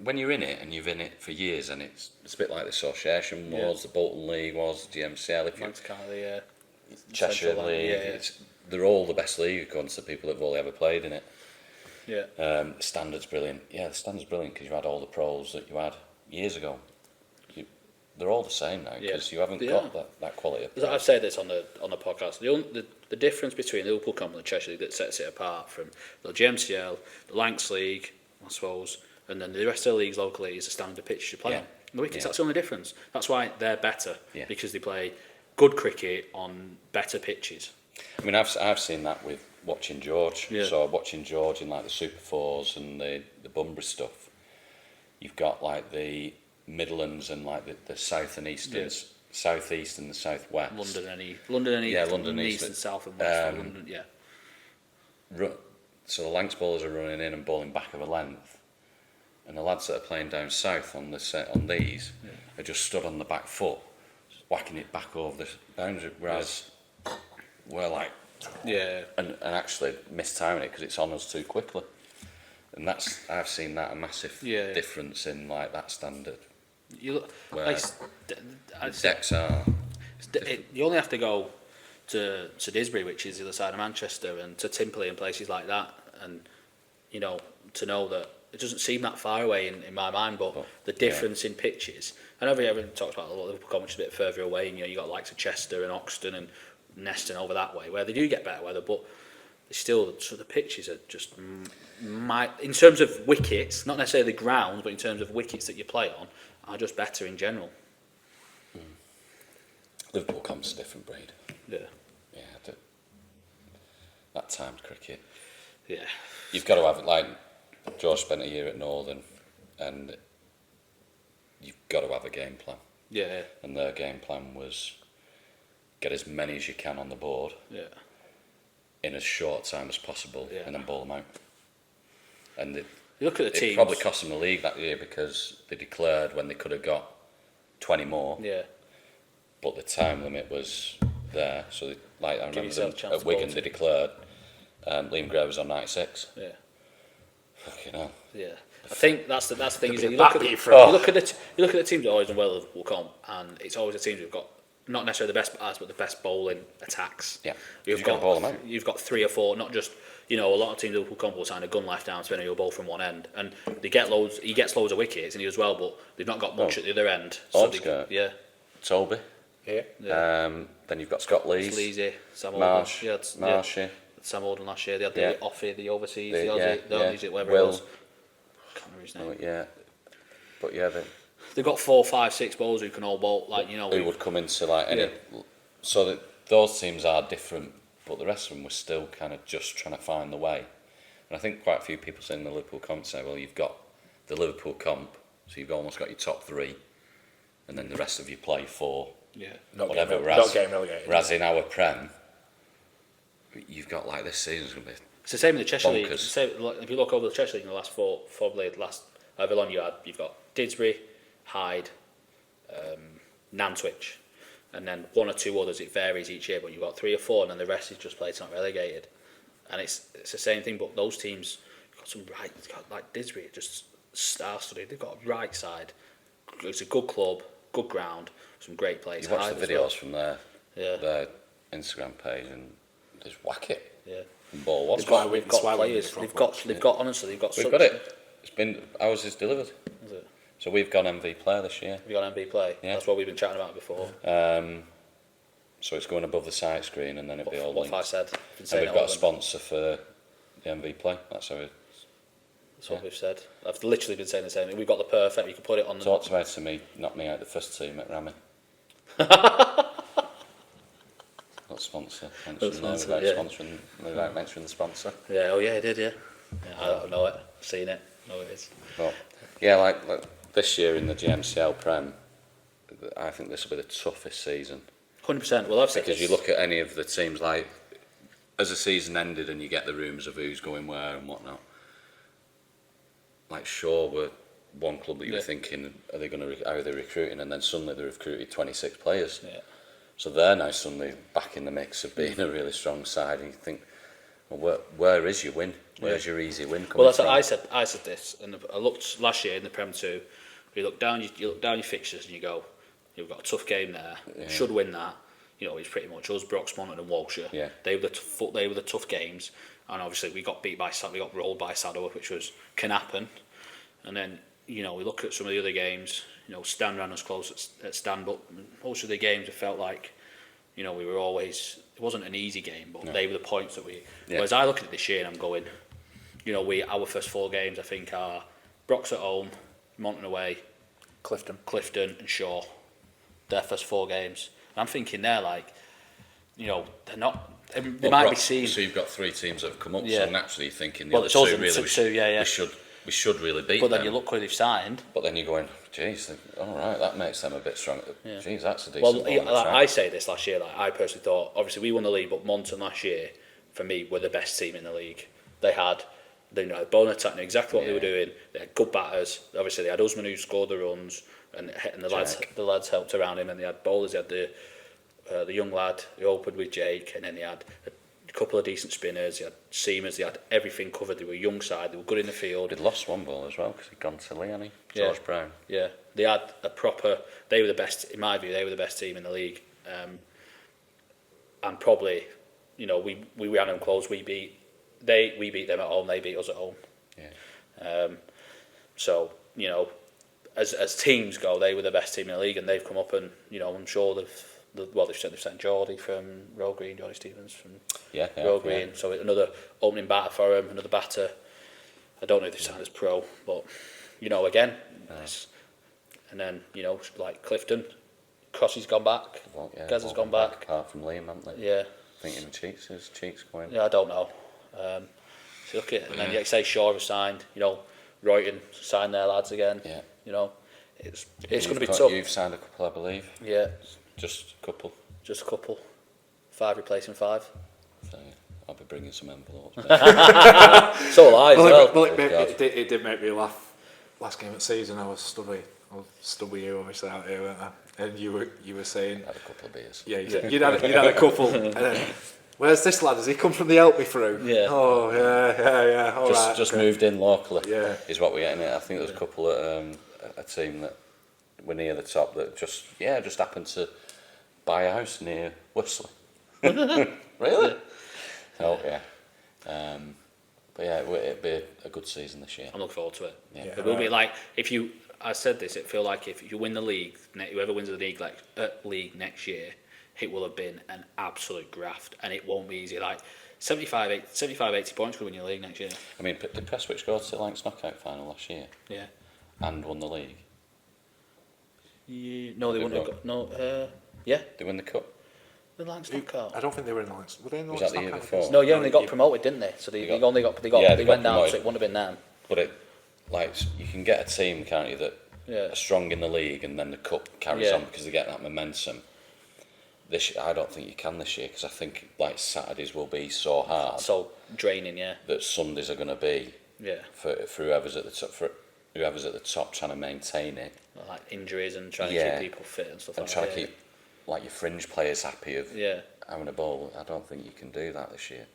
Speaker 3: When you're in it, and you've been in it for years, and it's a bit like the Association was, the Bolton League was, GMCL, if you
Speaker 2: Lancs County,
Speaker 3: Cheshire League, they're all the best league according to the people that have only ever played in it.
Speaker 2: Yeah.
Speaker 3: The standard's brilliant. Yeah, the standard's brilliant because you had all the pros that you had years ago. They're all the same now because you haven't got that quality of play.
Speaker 2: I've said this on the podcast. The difference between the Liverpool Cup and the Cheshire League that sets it apart from the GMCL, the Lancs League, I suppose, and then the rest of the leagues locally is the standard pitch you play on. And the wickets, that's the only difference. That's why they're better, because they play good cricket on better pitches.
Speaker 3: I mean, I've seen that with watching George.
Speaker 2: Yeah.
Speaker 3: So watching George in like the Super Fours and the Bunbury stuff, you've got like the Midlands and like the south and east and south east and the southwest.
Speaker 2: London and east,
Speaker 3: London
Speaker 2: east and south and west. London,
Speaker 3: So the Lancs bowlers are running in and bowling back of a length, and the lads that are playing down south on these are just stood on the back foot, whacking it back over the boundary, whereas we're like and actually mistiming it because it's on us too quickly, and I've seen that a massive difference in like that standard.
Speaker 2: You look,
Speaker 3: where decks are.
Speaker 2: You only have to go to Disbury, which is the other side of Manchester, and to Timperley and places like that, and to know that it doesn't seem that far away in my mind, but the difference in pitches. I know everyone talks about Liverpool, which is a bit further away, and you got likes of Chester and Oxton and Neston over that way, where they do get better weather, but still, so the pitches are just in terms of wickets, not necessarily the grounds, but in terms of wickets that you play on, are just better in general.
Speaker 3: Liverpool comes a different breed.
Speaker 2: Yeah.
Speaker 3: That timed cricket.
Speaker 2: Yeah.
Speaker 3: You've got to have it. Like George spent a year at Northern, and you've got to have a game plan.
Speaker 2: Yeah.
Speaker 3: And their game plan was get as many as you can on the board.
Speaker 2: Yeah.
Speaker 3: In as short time as possible, and then bowl them out. And
Speaker 2: you look at the teams.
Speaker 3: It probably cost them the league that year because they declared when they could have got 20 more.
Speaker 2: Yeah.
Speaker 3: But the time limit was there, so I remember them,
Speaker 2: yourself a chance
Speaker 3: at
Speaker 2: to
Speaker 3: Wigan
Speaker 2: bowl
Speaker 3: they declared Liam Gray was on 96.
Speaker 2: Yeah.
Speaker 3: Fucking hell.
Speaker 2: Yeah, I think that's the thing. Is that you look at the teams that always done well at Liverpool comp, and it's always the teams who've got not necessarily the best batters, but the best bowling attacks.
Speaker 3: Yeah,
Speaker 2: you've got 3 or 4, not just. A lot of teams at Liverpool comp will sign a gun life down, spinning your ball from one end, and they get loads. He gets loads of wickets, and he does well, but they've not got much at the other end.
Speaker 3: Toby.
Speaker 1: Yeah.
Speaker 3: Then you've got Scott Lees.
Speaker 2: Sleazy, Sam
Speaker 3: Marsh.
Speaker 2: Marshy. Sam Alden last year. They had the Offie, the overseas, the Aussie, whatever
Speaker 3: Will.
Speaker 2: it was. Can't remember his name.
Speaker 3: But
Speaker 2: they've got 4, 5, 6 bowlers who can all bowl.
Speaker 3: Who would come into any. So that those teams are different, but the rest of them were still kind of just trying to find the way. And I think quite a few people saying the Liverpool comp say, well, you've got the Liverpool comp, so you've almost got your top 3, and then the rest of you play 4.
Speaker 1: Yeah,
Speaker 3: not getting relegated. Whereas in our Prem, you've got this season's going to be.
Speaker 2: It's the same in the Cheshire League.
Speaker 3: Bonkers.
Speaker 2: If you look over the Cheshire League in the last however long you've got Didsbury, Hyde, Nantwich, and then 1 or 2 others. It varies each year, but you've got 3 or 4, and then the rest is just played, it's not relegated. And it's the same thing, but those teams got some like Didsbury, just star-studded. They've got a right side. It's a good club, good ground, some great players.
Speaker 3: You watch the videos from their Instagram page, and just whack it.
Speaker 2: Yeah.
Speaker 3: Ball
Speaker 2: they've got players. They've got
Speaker 3: it. It's been ours is delivered.
Speaker 2: Is it?
Speaker 3: So we've gone MV player this year.
Speaker 2: Have you got MV play?
Speaker 3: Yeah.
Speaker 2: That's what we've been chatting about before.
Speaker 3: So it's going above the sight screen, and then it'll be all linked.
Speaker 2: What I said.
Speaker 3: And we've got a sponsor for the MV play. That's
Speaker 2: what we've said. I've literally been saying the same thing. We've got the perfect. You can put it on.
Speaker 3: Talked about to me, knocked me out the first team at Rammy. Got sponsor. Mentioning without mentioning the sponsor.
Speaker 2: Yeah. Oh yeah, I did. Yeah. I don't know it. I've seen it. I know it is.
Speaker 3: Well, yeah, like this year in the GMCL Prem, I think this will be the toughest season.
Speaker 2: 100%. Well, I've said
Speaker 3: because you look at any of the teams, as the season ended and you get the rumours of who's going where and whatnot. Like Shaw were one club that you were thinking, how are they recruiting? And then suddenly they recruited 26 players. Yeah. So they're now suddenly back in the mix of being a really strong side, and you think, well, where is your win? Where's your easy win coming
Speaker 2: from?
Speaker 3: Well,
Speaker 2: I said this, and I looked last year in the Prem 2. You look down your fixtures, and you go, you've got a tough game there. Yeah. Should win that. It's pretty much us, Broxmont and Walshaw. Yeah. They were the tough games, and obviously we got rolled by Saddleworth, which can happen. And then we look at some of the other games. Stan ran us close at Stan, but most of the games it felt like, we were always. It wasn't an easy game, but they were the points that we. Yeah. Whereas I look at it this year and I'm going, our first 4 games I think are Brox at home, Monton away, Clifton and Shaw. Their first 4 games. And I'm thinking they're they're not. They might be seen.
Speaker 3: So you've got 3 teams that have come up. So naturally you're thinking the other
Speaker 2: it's
Speaker 3: 2 really we should really beat them.
Speaker 2: But then you look where they've signed.
Speaker 3: But then you're going, geez, all right, that makes them a bit stronger. Yeah. Geez, that's a decent
Speaker 2: ball. Well, I say this last year. I personally thought, obviously we won the league, but Monton last year, for me, were the best team in the league. They had bowling attack, knew exactly what they were doing. They had good batters. Obviously, they had Usman who scored the runs, and the lads helped around him. And they had bowlers. They had the young lad who opened with Jake, and then they had a couple of decent spinners. They had seamers. They had everything covered. They were a young side. They were good in the field.
Speaker 3: They'd lost one ball as well because he'd gone to Leone, George Brown.
Speaker 2: Yeah, they had a proper. They were the best in my view. They were the best team in the league, and probably, we ran them close. We beat them at home. They beat us at home. Yeah. So as teams go, they were the best team in the league, and they've come up and I'm sure they've sent Geordie from Roe Green, Geordie Stevens from Roe Green. Yeah. So another opening batter for him, another batter. I don't know if they've signed as pro, but again, and then like Clifton, Crossie's gone back, Gaz has gone back.
Speaker 3: Apart from Liam, haven't they?
Speaker 2: Yeah.
Speaker 3: I think even Cheeks going.
Speaker 2: Yeah, I don't know. So look at it, and then you say Shaw has signed. Royton signed their lads again. Yeah. It's going to be tough.
Speaker 3: You've signed a couple, I believe.
Speaker 2: Yeah.
Speaker 3: Just a couple.
Speaker 2: 5 replacing 5.
Speaker 3: So I'll be bringing some envelopes.
Speaker 2: So will I as well.
Speaker 1: It did make me laugh. Last game of the season, I was stood with you obviously out here, weren't I? And you were saying.
Speaker 3: I had a couple of beers.
Speaker 1: Yeah, you'd had a couple, and then Where's this lad? Has he come from the Help Me through?
Speaker 2: Yeah.
Speaker 1: Oh, yeah. All right.
Speaker 3: Just moved in locally.
Speaker 1: Yeah.
Speaker 3: Is what we're getting at. I think there's a couple at a team that were near the top that just happened to buy a house near Worsley. Really? Oh yeah. But yeah, it'd be a good season this year.
Speaker 2: I'm looking forward to it.
Speaker 3: Yeah.
Speaker 2: It will be like I said this. It feel like if you win the league, whoever wins the league next year, it will have been an absolute graft, and it won't be easy. Like 75, 80 points could win your league next year.
Speaker 3: I mean, did Prestwich go to the Lancs knockout final last year?
Speaker 2: Yeah.
Speaker 3: And won the league.
Speaker 2: Yeah. No, they wouldn't have got. No. Yeah.
Speaker 3: They win the cup.
Speaker 2: The Lancs knockout.
Speaker 1: I don't think they were in the Lancs. Were they in the
Speaker 3: Was
Speaker 1: Lancs
Speaker 3: that the year
Speaker 1: knockout?
Speaker 3: before?
Speaker 2: No, yeah, they got promoted, didn't they? So they went down, so it wouldn't have been them.
Speaker 3: But you can get a team, can't you, that
Speaker 2: Yeah.
Speaker 3: are strong in the league, and then the cup carries
Speaker 2: Yeah.
Speaker 3: on because they get that momentum. I don't think you can this year, because I think like Saturdays will be so hard
Speaker 2: So draining, yeah.
Speaker 3: that Sundays are going to be
Speaker 2: Yeah.
Speaker 3: for whoever's at the top. For whoever's at the top trying to maintain it
Speaker 2: Like injuries and trying to
Speaker 3: Yeah.
Speaker 2: keep people fit and stuff
Speaker 3: and
Speaker 2: like
Speaker 3: trying
Speaker 2: that.
Speaker 3: to keep like your fringe players happy of
Speaker 2: Yeah.
Speaker 3: having a ball. I don't think you can do that this year.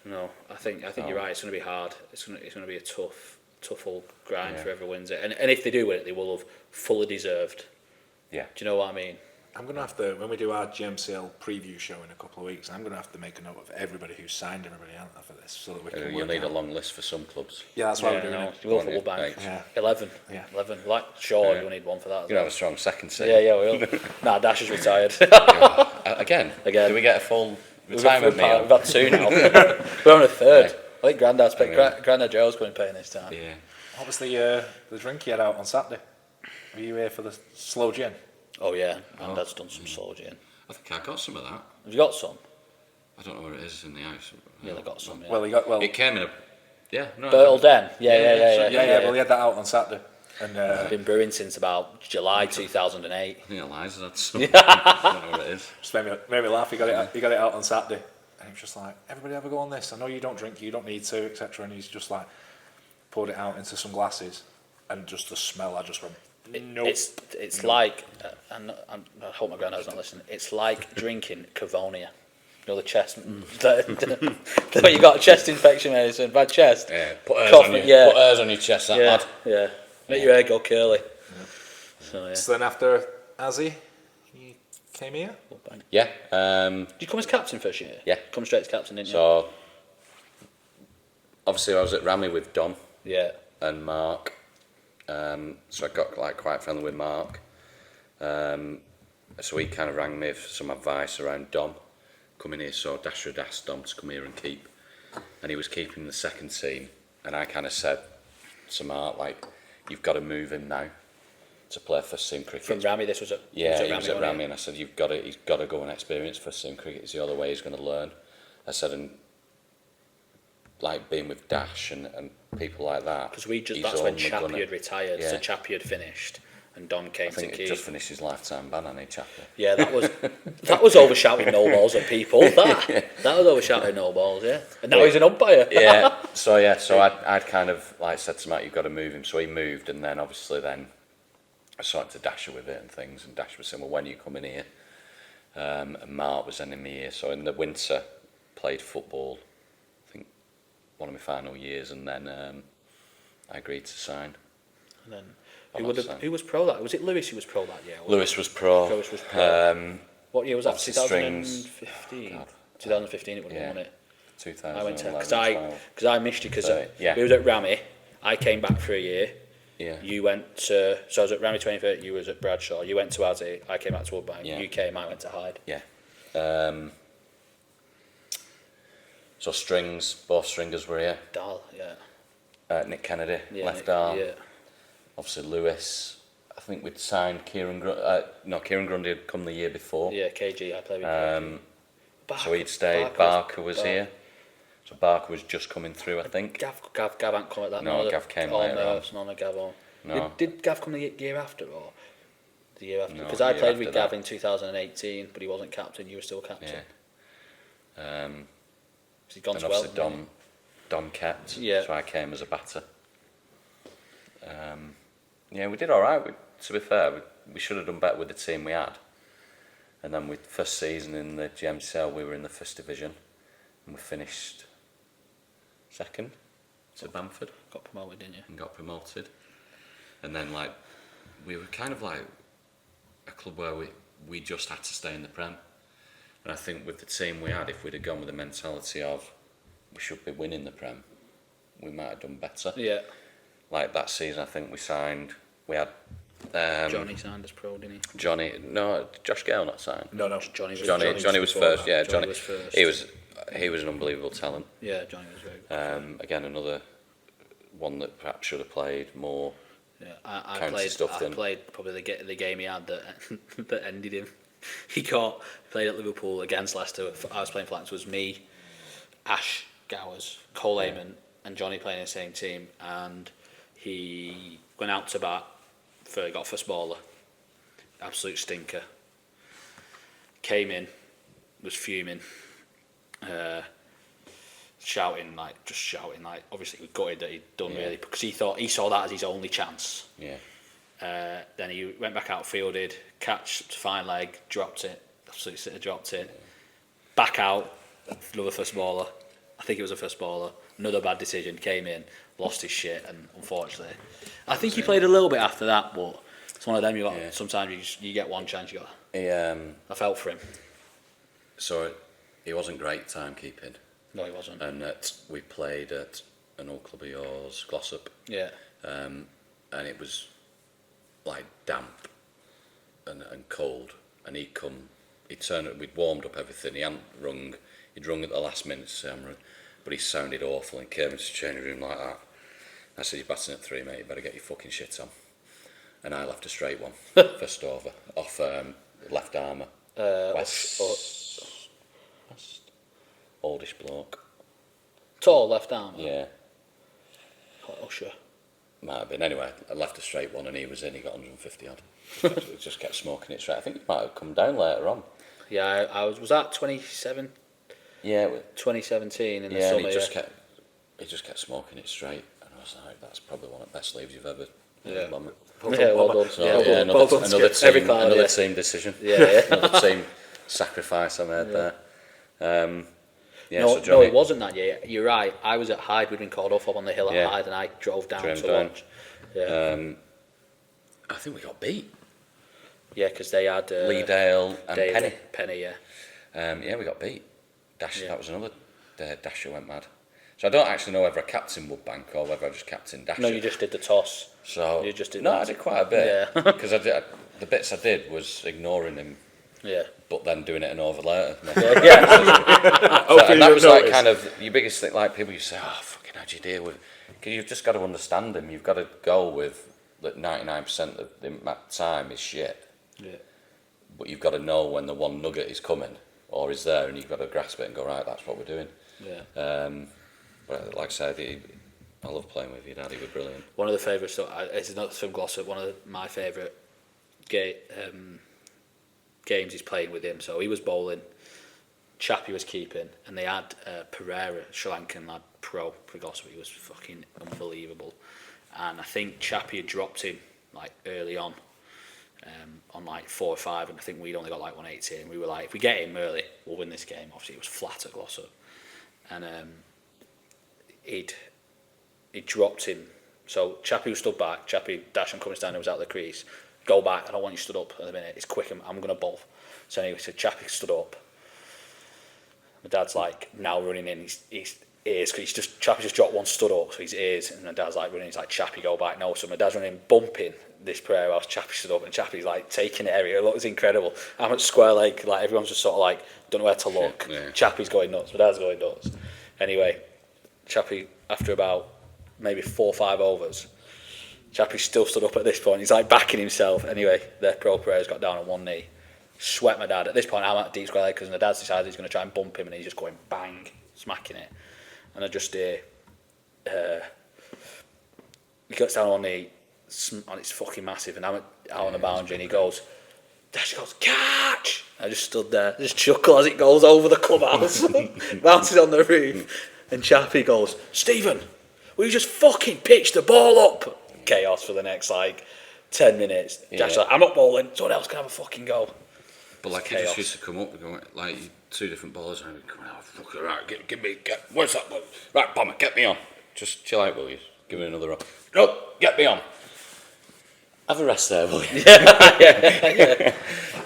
Speaker 2: No, I think you're right. It's going to be hard. It's going to be a tough old grind
Speaker 3: Yeah.
Speaker 2: for whoever wins it. And if they do win it, they will have fully deserved.
Speaker 3: Yeah.
Speaker 2: Do you know what I mean?
Speaker 1: I'm going to have to, when we do our GMCL preview show in a couple of weeks, I'm going to have to make a note of everybody who's signed everybody out there for this, so that we can
Speaker 3: You'll
Speaker 1: work
Speaker 3: need a
Speaker 1: out.
Speaker 3: long list for some clubs.
Speaker 1: Yeah, that's why we're doing it.
Speaker 2: You will
Speaker 3: Go
Speaker 2: for
Speaker 3: on,
Speaker 2: Woodbank.
Speaker 3: yeah.
Speaker 2: 11.
Speaker 1: Yeah.
Speaker 2: 11. Like, sure,
Speaker 3: Yeah.
Speaker 2: you'll need one for that.
Speaker 3: You're going to have a strong second team.
Speaker 2: Yeah, we will. Nah, Dash is retired.
Speaker 3: Again.
Speaker 2: Again.
Speaker 3: Do we get a full retirement meal?
Speaker 2: We've had two now. We're on a third.
Speaker 3: Yeah.
Speaker 2: I think Grandad's paying.
Speaker 3: I mean-
Speaker 2: Grandad Joe's going to pay this time.
Speaker 3: Yeah.
Speaker 1: What was the drink you had out on Saturday? Were you here for the slow gin?
Speaker 2: Oh yeah, Grandad's done some slow gin.
Speaker 3: I think I got some of that.
Speaker 2: Have you got some?
Speaker 3: I don't know where it is in the house.
Speaker 2: Yeah, they got some. Yeah.
Speaker 1: Well,
Speaker 3: It came in a... Yeah, no.
Speaker 2: Birtle Den. Yeah.
Speaker 1: well, he had that out on Saturday. And
Speaker 2: I've been brewing since about July 2008.
Speaker 3: I think Eliza's had some. I don't know where it is.
Speaker 1: just made me laugh. He got it out on Saturday. And he was just like, everybody have a go on this. I know you don't drink, you don't need to, etc. And he's just like, poured it out into some glasses. And just the smell, I just went, nope.
Speaker 2: It's like, and I hope my granddad's not listening. It's like drinking Cavonia. You know the chest. When you got a chest infection medicine, bad chest.
Speaker 3: Yeah, put hers
Speaker 2: Cough,
Speaker 3: on your,
Speaker 2: yeah.
Speaker 3: put hers on your chest, that lad.
Speaker 2: Yeah. Make your hair go curly. So yeah.
Speaker 1: So then after Azzy, you came here?
Speaker 3: Yeah.
Speaker 2: Did you come as captain first year?
Speaker 3: Yeah.
Speaker 2: Come straight as captain, didn't you?
Speaker 3: So, obviously I was at Rammy with Dom
Speaker 2: Yeah.
Speaker 3: and Mark. So I got like quite friendly with Mark. So he kind of rang me for some advice around Dom coming here. So Dasher had asked Dom to come here and keep, and he was keeping the second team. And I kind of said to Mark, like, you've got to move him now to play first team cricket.
Speaker 2: From Rammy, this was at
Speaker 3: Yeah, he was at
Speaker 2: wasn't
Speaker 3: Rammy, and I said, he's got to go and experience first team cricket. It's the other way he's going to learn. I said, and like being with Dash and people like that.
Speaker 2: Because that's
Speaker 3: he's
Speaker 2: when
Speaker 3: only
Speaker 2: Chappie
Speaker 3: gonna-
Speaker 2: had retired,
Speaker 3: Yeah.
Speaker 2: so Chappie had finished, and Don came
Speaker 3: I think
Speaker 2: to
Speaker 3: he
Speaker 2: keep.
Speaker 3: just finished his lifetime ban on Chappie.
Speaker 2: Yeah, that was over shouting no balls at people. That was over shouting no balls. Yeah, and now he's an umpire.
Speaker 3: Yeah. So I'd kind of like said to Matt, you've got to move him. So he moved, and then obviously then I started to Dasher with it and things. And Dash was saying, well, when are you coming here? And Mark was sending me here. So in the winter, played football. I think one of my final years, and then I agreed to sign.
Speaker 2: And then
Speaker 3: Well,
Speaker 2: who was pro that? Was it Lewis who was pro that year?
Speaker 3: Lewis was pro.
Speaker 2: Lewis was pro. What year was that?
Speaker 3: obviously strings.
Speaker 2: 2015.
Speaker 3: God.
Speaker 2: 2015 it would have
Speaker 3: Yeah.
Speaker 2: been, wasn't it?
Speaker 3: 2011.
Speaker 2: I went to
Speaker 3: Twelve.
Speaker 2: because I missed you because
Speaker 3: Yeah.
Speaker 2: we was at Rammy. I came back for a year.
Speaker 3: Yeah.
Speaker 2: You went to I was at Rammy 2030. You was at Bradshaw. You went to Azzy. I came back to Woodbank.
Speaker 3: Yeah.
Speaker 2: You came. I went to Hyde.
Speaker 3: Yeah. So strings, both stringers were here.
Speaker 2: Dahl. Yeah.
Speaker 3: Nick Kennedy,
Speaker 2: Yeah.
Speaker 3: left arm.
Speaker 2: Yeah.
Speaker 3: Obviously Lewis. I think we'd signed Kieran Grundy had come the year before.
Speaker 2: Yeah. KG. I played with KG.
Speaker 3: So he'd stayed. Barker was here. So Barker was just coming through, I think.
Speaker 2: Gav hadn't come at that.
Speaker 3: No, Gav came later on.
Speaker 2: No, Gav on.
Speaker 3: No.
Speaker 2: Did Gav come the year after or the year after?
Speaker 3: No,
Speaker 2: Because
Speaker 3: the
Speaker 2: I
Speaker 3: year
Speaker 2: played with
Speaker 3: after
Speaker 2: Gav
Speaker 3: that.
Speaker 2: in 2018, but he wasn't captain. You were still captain.
Speaker 3: Yeah.
Speaker 2: He's gone
Speaker 3: And
Speaker 2: to well.
Speaker 3: obviously Dom kept.
Speaker 2: Yeah.
Speaker 3: So I came as a batter. Yeah, we did all right. To be fair, we should have done better with the team we had. And then first season in the GMCL, we were in the first division, and we finished second to Bamford.
Speaker 2: Got promoted, didn't you?
Speaker 3: And got promoted. And then like we were kind of like a club where we just had to stay in the Prem. And I think with the team we had, if we'd have gone with the mentality of we should be winning the Prem, we might have done better.
Speaker 2: Yeah.
Speaker 3: Like that season, I think we had
Speaker 2: Johnny signed as pro, didn't he?
Speaker 3: Josh Gale not signed.
Speaker 1: No.
Speaker 2: Johnny
Speaker 3: Was first. Yeah, Johnny
Speaker 2: was first.
Speaker 3: He was an unbelievable talent.
Speaker 2: Yeah, Johnny was very good.
Speaker 3: Again, another one that perhaps should have played more.
Speaker 2: Yeah, I played probably the game he had that ended him. He played at Liverpool against Leicester. I was playing for Leicester. It was me, Ash Gowers, Cole Lehman, and Johnny playing in the same team. And he went out to bat. Got first baller, absolute stinker. Came in, was fuming, shouting. Obviously he was gutted that he'd done really, because he saw that as his only chance.
Speaker 3: Yeah.
Speaker 2: Then he went back outfielded, catch, fine leg, dropped it, absolutely sitter, dropped it. Back out, another first baller. I think it was a first baller. Another bad decision, came in, lost his shit, and unfortunately, I think he played a little bit after that, but it's one of them. Sometimes you get one chance. I felt for him.
Speaker 3: So he wasn't great timekeeping.
Speaker 2: No, he wasn't.
Speaker 3: And we played at an old club of yours, Glossop.
Speaker 2: Yeah.
Speaker 3: And it was like damp and cold, and he'd turned up, we'd warmed up everything, he'd rung at the last minute to say but he sounded awful and came into the changing room like that. I said, you're batting at 3, mate, you better get your fucking shit on. And I left a straight one, first over, off left armour. West. Oldish bloke.
Speaker 2: Tall left arm.
Speaker 3: Yeah.
Speaker 2: Usher.
Speaker 3: Might have been. Anyway, I left a straight one and he was in, he got 150 odd. Just kept smoking it straight. I think he might have come down later on.
Speaker 2: Yeah, I was that 27?
Speaker 3: Yeah.
Speaker 2: 2017 in the
Speaker 3: yeah,
Speaker 2: summer.
Speaker 3: And he just kept smoking it straight. And I was like, that's probably one of the best leaves you've ever
Speaker 2: Yeah.
Speaker 3: done.
Speaker 2: Well done.
Speaker 3: So,
Speaker 2: Yeah,
Speaker 3: another team decision.
Speaker 2: Yeah.
Speaker 3: Another team sacrifice I made there.
Speaker 2: No, it wasn't that year. You're right. I was at Hyde. We'd been called off on the hill at Hyde, and I drove down to watch. Yeah.
Speaker 3: I think we got beat.
Speaker 2: Yeah, because they had
Speaker 3: Lee Dale and
Speaker 2: Daly.
Speaker 3: Penny.
Speaker 2: Yeah.
Speaker 3: Yeah, we got beat. That was another Dasher went mad. So I don't actually know whether I captained Woodbank or whether I just captained Dasher.
Speaker 2: No, you just did the toss.
Speaker 3: So
Speaker 2: you just did.
Speaker 3: I did quite a bit.
Speaker 2: Yeah.
Speaker 3: Because the bits I did was ignoring him.
Speaker 2: Yeah.
Speaker 3: But then doing it an over later.
Speaker 2: Yeah.
Speaker 3: And that was like kind of your biggest thing. Like people, you say, "Oh, fucking, how'd you deal with?" Because you've just got to understand him. You've got to go with that 99% of the time is shit.
Speaker 2: Yeah.
Speaker 3: But you've got to know when the one nugget is coming or is there, and you've got to grasp it and go, right, that's what we're doing.
Speaker 2: Yeah.
Speaker 3: But like I said, I love playing with your dad. He was brilliant.
Speaker 2: One of the favourite stuff. It's not from Glossop. One of my favourite games he's playing with him. So he was bowling, Chappie was keeping, and they had Pereira, Sri Lankan lad, pro for Glossop. He was fucking unbelievable. And I think Chappie had dropped him like early on like 4 or 5, and I think we'd only got like 180, and we were like, if we get him early, we'll win this game. Obviously, it was flat at Glossop, and he dropped him. So Chappie was stood back. Chappie dash and coming stand, was out of the crease. Go back. I don't want you stood up at the minute. It's quick. I'm going to bowl. So anyway, so Chappie stood up. My dad's like now running in his ears, because Chappie just dropped one, stood up, so his ears, and my dad's like running. He's like, Chappie, go back. No, so my dad's running, bumping this prayer house. Chappie stood up, and Chappie's like taking it area. It looks incredible. I'm at square leg, like everyone's just sort of like don't know where to look.
Speaker 3: Yeah.
Speaker 2: Chappie's going nuts. My dad's going nuts. Anyway, Chappie, after about maybe 4 or 5 overs, Chappie still stood up at this point. He's like backing himself. Anyway, their pro player's got down on one knee. Sweat my dad. At this point, I'm at deep square leg because my dad's decided he's going to try and bump him, and he's just going bang, smacking it. And I just hear, he gets down on one knee, and it's fucking massive, and I'm out on the boundary, and he goes, Dash goes, catch! I just stood there, just chuckle as it goes over the clubhouse, bounces on the roof, and Chappie goes, Stephen, we just fucking pitched the ball up. Chaos for the next like 10 minutes. Dash like, I'm not bowling, someone else can have a fucking go.
Speaker 3: But like he just used to come up and go, like two different ballers and he'd come out, fuck it, right, give me, where's that ball? Right, Bomber, get me on. Just chill out, will you? Give me another run. No, get me on. Have a rest there, will you?
Speaker 2: yeah.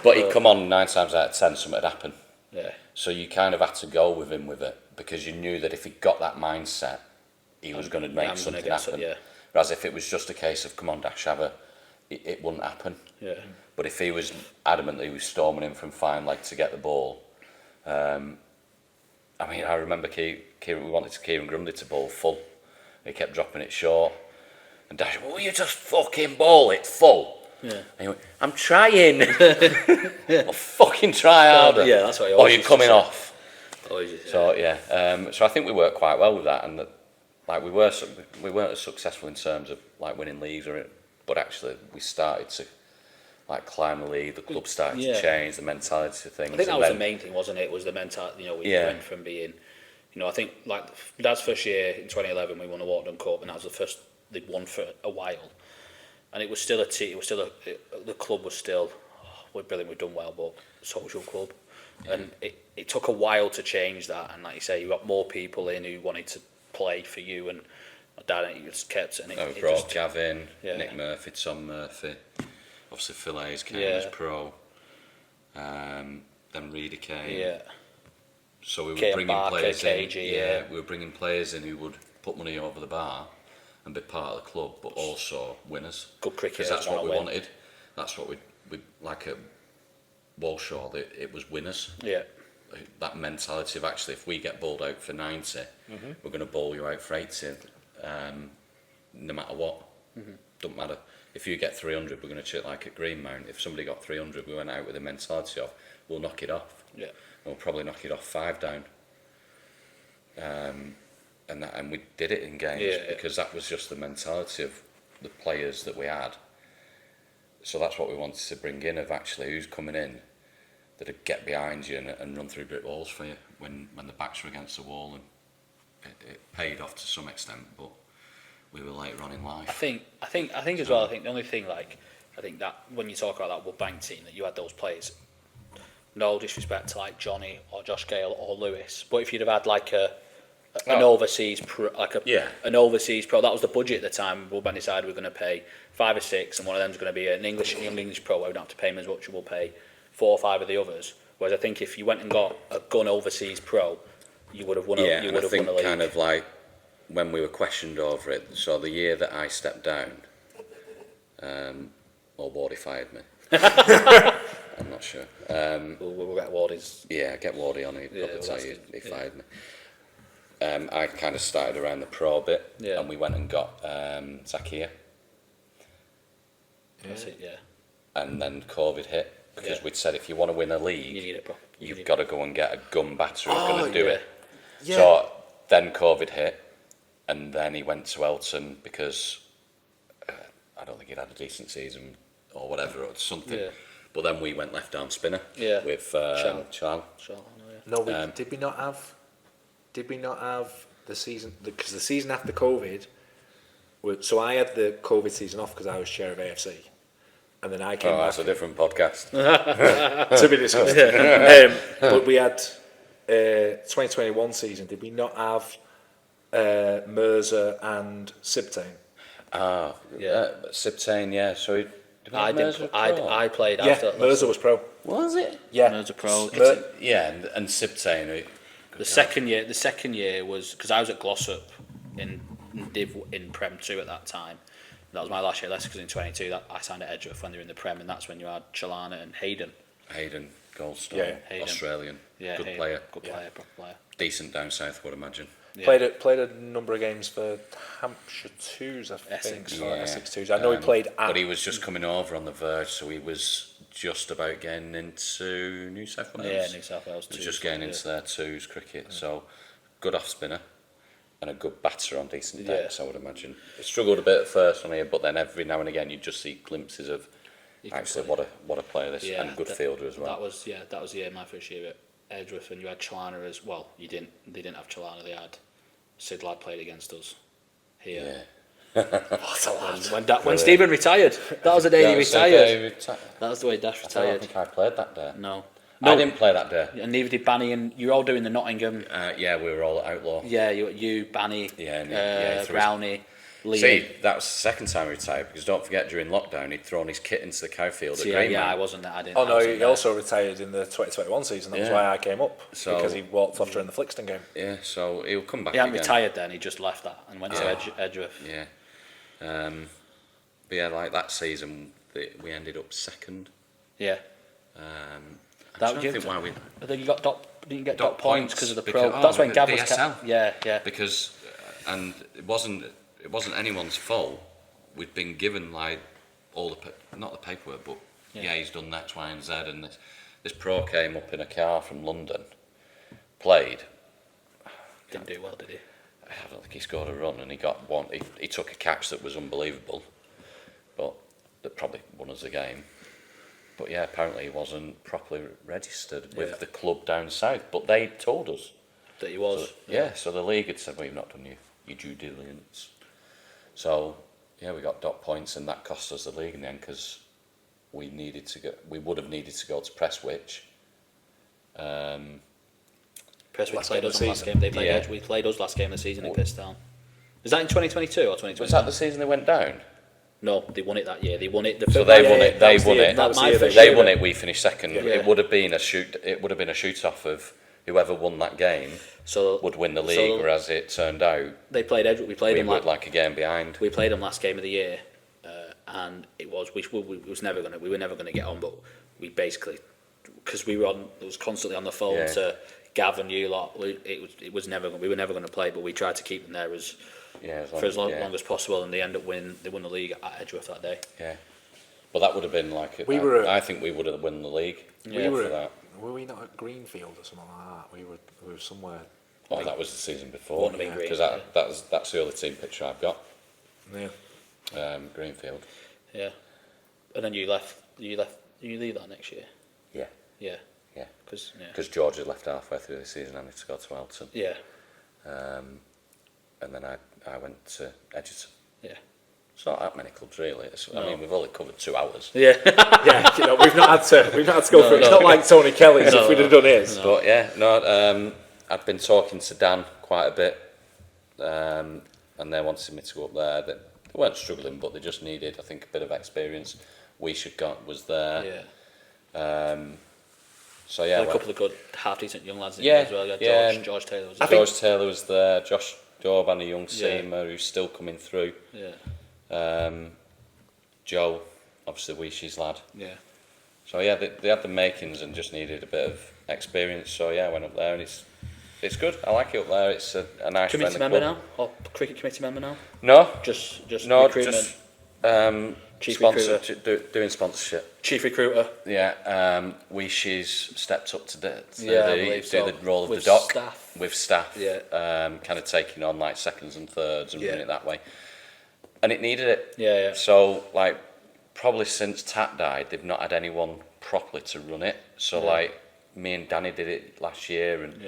Speaker 3: But he'd come on 9 times out of 10, something had happened.
Speaker 2: Yeah.
Speaker 3: So you kind of had to go with him with it because you knew that if he got that mindset, he was going to make something happen. Whereas if it was just a case of, come on, Dash, have a, it wouldn't happen.
Speaker 2: Yeah.
Speaker 3: But if he was adamant that he was storming in from fine leg to get the ball, I mean, I remember we wanted Kieran Grundy to bowl full. He kept dropping it short. And Dash, well, you just fucking ball it full. Yeah. And he went, I'm trying. I'll fucking try harder.
Speaker 2: Yeah, that's what he
Speaker 3: always. Or you're coming off.
Speaker 2: So
Speaker 3: yeah, so I think we worked quite well with that, and that, like we weren't as successful in terms of like winning leagues but actually we started to like climb the league. The club started to change the mentality of things.
Speaker 2: I think that was the main thing, wasn't it? Was the mentality. You know, we went from being, you know, I think like Dad's first year in 2011, we won the Waterton Cup, and that was the first they'd won for a while. And it was still a team. It was still the club was still, we're brilliant, we've done well, but social club, and it took a while to change that. And like you say, you got more people in who wanted to play for you, and my dad just kept. And it
Speaker 3: brought
Speaker 2: just,
Speaker 3: Gavin, Nick Murphy, Tom Murphy, obviously Phil Hayes came as pro, then Reader came. Yeah. So we were bringing players in. We were bringing players in who would put money over the bar and be part of the club, but also winners.
Speaker 2: Good cricket.
Speaker 3: Because that's what we wanted. That's what we like at Walshaw. It was winners. Yeah. That mentality of actually, if we get bowled out for 90, we're going to bowl you out for 80, no matter what. Don't matter. If you get 300, we're going to treat it like at Greenmount. If somebody got 300, we went out with the mentality of, we'll knock it off. Yeah. And we'll probably knock it off 5 down. And we did it in games because that was just the mentality of the players that we had. So that's what we wanted to bring in, of actually who's coming in that'd get behind you and run through brick walls for you when the backs were against the wall, and it paid off to some extent, but we were later on in life.
Speaker 2: I think as well. I think the only thing, like, I think that when you talk about that Woodbank team, that you had those players. No disrespect to like Johnny or Josh Gale or Lewis, but if you'd have had like an overseas pro, an overseas pro, that was the budget at the time. Woodbank decided we're going to pay 5 or 6, and one of them's going to be an English pro. We don't have to pay him as much. We'll pay 4 or 5 of the others. Whereas I think if you went and got a gun overseas pro, you would have won. You would have won the league.
Speaker 3: Kind of like when we were questioned over it. So the year that I stepped down, Wardy fired me. I'm not sure.
Speaker 2: We'll get Wardy's.
Speaker 3: Yeah, get Wardy on. He'd probably tell you he fired me. I kind of started around the pro bit, and we went and got Zakia.
Speaker 2: That's it, yeah.
Speaker 3: And then COVID hit, because we'd said if you want to win a league, you've got to go and get a gun batter who's going to do it. Yeah. So then COVID hit, and then he went to Egerton because I don't think he'd had a decent season or whatever, or something. Yeah. But then we went left arm spinner with Charles.
Speaker 1: No, did we not have the season? Because the season after COVID, so I had the COVID season off because I was chair of AFC, and then I came back.
Speaker 3: That's a different podcast.
Speaker 1: To be discussed. But we had 2021 season. Did we not have Mirza and Sibtain?
Speaker 3: Sibtain, yeah. So
Speaker 2: I played after.
Speaker 1: Yeah, Mirza was pro.
Speaker 3: Was it?
Speaker 2: Yeah, Mirza pro.
Speaker 3: And Sibtain.
Speaker 2: The second year was because I was at Glossop in Div in Prem 2 at that time. That was my last year. Because in 22 that I signed at Edgeworth when they were in the Prem, and that's when you had Chalana and Hayden,
Speaker 3: Goldstone, Australian, good player,
Speaker 2: proper player.
Speaker 3: Decent down south, I would imagine.
Speaker 1: Yeah. Played a number of games for Hampshire 2s, I think, or Essex 2s. I know he played
Speaker 3: but he was just coming over on the verge, so he was just about getting into New South Wales.
Speaker 2: Yeah, New South Wales 2s.
Speaker 3: He was just getting into their 2s cricket, so good off spinner and a good batter on decent decks, I would imagine. He struggled a bit at first on here, but then every now and again you just see glimpses of actually what a player this and a good fielder as well.
Speaker 2: That was the year, my first year at Edgeworth, when you had Chalana as well. They didn't have Chalana, they had Sid Ladd played against us here.
Speaker 1: What a lad.
Speaker 2: When Stephen retired, that was the day he retired. That was the way Dash
Speaker 3: I don't
Speaker 2: retired.
Speaker 3: think I played that day.
Speaker 2: No.
Speaker 3: I didn't play that day.
Speaker 2: And neither did Banny, and you're all doing the Nottingham.
Speaker 3: Yeah, we were all at Outlaw.
Speaker 2: Yeah, you Banny,
Speaker 3: Yeah,
Speaker 2: Brownie, Lee.
Speaker 3: See, that was the second time he retired, because don't forget, during lockdown, he'd thrown his kit into the cow field at Greenmount.
Speaker 2: Yeah, I wasn't there. I didn't.
Speaker 1: Oh no, he also retired in the 2021 season. That was why I came up, because he walked off during the Flixton game.
Speaker 3: Yeah, so he'll come back
Speaker 2: He hadn't
Speaker 3: again.
Speaker 2: retired then. He just left that and went to Edgeworth.
Speaker 3: Yeah. But yeah, like that season, we ended up second.
Speaker 2: Yeah.
Speaker 3: I don't think why we...
Speaker 2: I think you got didn't get
Speaker 3: Dot
Speaker 2: dot points because of the
Speaker 3: because-
Speaker 2: pro. That's when
Speaker 3: the
Speaker 2: Gav was
Speaker 3: DSL.
Speaker 2: Yeah.
Speaker 3: Because, and it wasn't anyone's fault. We'd been given like all not the paperwork, but he's done X, Y, and Z, and this pro came up in a car from London, played.
Speaker 2: Didn't do well, did he?
Speaker 3: I don't think he scored a run, and he got one. He took a catch that was unbelievable, but that probably won us the game. But yeah, apparently he wasn't properly registered with the club down south, but they told us
Speaker 2: that he was.
Speaker 3: So the league had said, well, you've not done your due diligence. So yeah, we got dot points, and that cost us the league in the end, because we would have needed to go to Prestwich.
Speaker 2: Prestwich played us last game. They played we played us last game of the season in Pisstown. Is that in 2022 or 2021?
Speaker 3: Was that the season they went down?
Speaker 2: No, they won it that year. They won it.
Speaker 3: So they won it. They won it. They won it. We finished second.
Speaker 2: Yeah.
Speaker 3: It would have been a shoot. It would have been a shoot off of whoever won that game.
Speaker 2: Would
Speaker 3: win the league. Whereas it turned out
Speaker 2: they played Edgeworth. We played them
Speaker 3: like a game behind.
Speaker 2: We played them last game of the year, and it was we were never gonna get on, but we basically, because it was constantly on the phone to Gav and you lot. We were never going to play, but we tried to keep them there for as long as possible, and they won the league at Edgeworth that day.
Speaker 3: Yeah, but that would have been like I think we would have won the league.
Speaker 1: Were we not at Greenfield or something like that? We were somewhere.
Speaker 3: Oh, that was the season before. Because that's the other team picture I've got.
Speaker 1: Yeah.
Speaker 3: Greenfield.
Speaker 2: Yeah, and then you left. You leave that next year.
Speaker 3: Yeah.
Speaker 2: Yeah.
Speaker 3: Yeah.
Speaker 2: Because
Speaker 3: George had left halfway through the season and had to go to Elton.
Speaker 2: Yeah.
Speaker 3: And then I went to Egerton.
Speaker 2: Yeah.
Speaker 3: It's not that many clubs really. I mean, we've only covered 2 hours.
Speaker 2: Yeah.
Speaker 1: We've not had to go through it. It's not like Tony Kelly's if we'd have done his.
Speaker 3: No. But yeah, I'd been talking to Dan quite a bit, and they wanted me to go up there. They weren't struggling, but they just needed, I think, a bit of experience. Was there.
Speaker 2: Yeah.
Speaker 3: So yeah,
Speaker 2: a couple of good, half decent young lads in there as well. George Taylor was there.
Speaker 3: George Taylor was there. Josh Daub and a young seamer who's still coming through.
Speaker 2: Yeah.
Speaker 3: Joe, obviously 𝗲𝗃𝗍𝗃's lad.
Speaker 2: Yeah.
Speaker 3: So yeah, they had the makings and just needed a bit of experience. So yeah, I went up there, and it's good. I like it up there. It's a nice
Speaker 2: committee member now, or cricket committee member now?
Speaker 3: No,
Speaker 2: just
Speaker 3: recruitment.
Speaker 2: Chief
Speaker 3: recruiter. Doing sponsorship.
Speaker 2: Chief recruiter.
Speaker 3: Yeah, 𝗲𝗃𝗍𝗃's stepped up to do the role of
Speaker 2: with
Speaker 3: the doc
Speaker 2: staff.
Speaker 3: with staff.
Speaker 2: Yeah.
Speaker 3: Kind of taking on like seconds and thirds and running it that way, and it needed it.
Speaker 2: Yeah.
Speaker 3: So like probably since Tat died, they've not had anyone properly to run it. So like me and Danny did it last year, and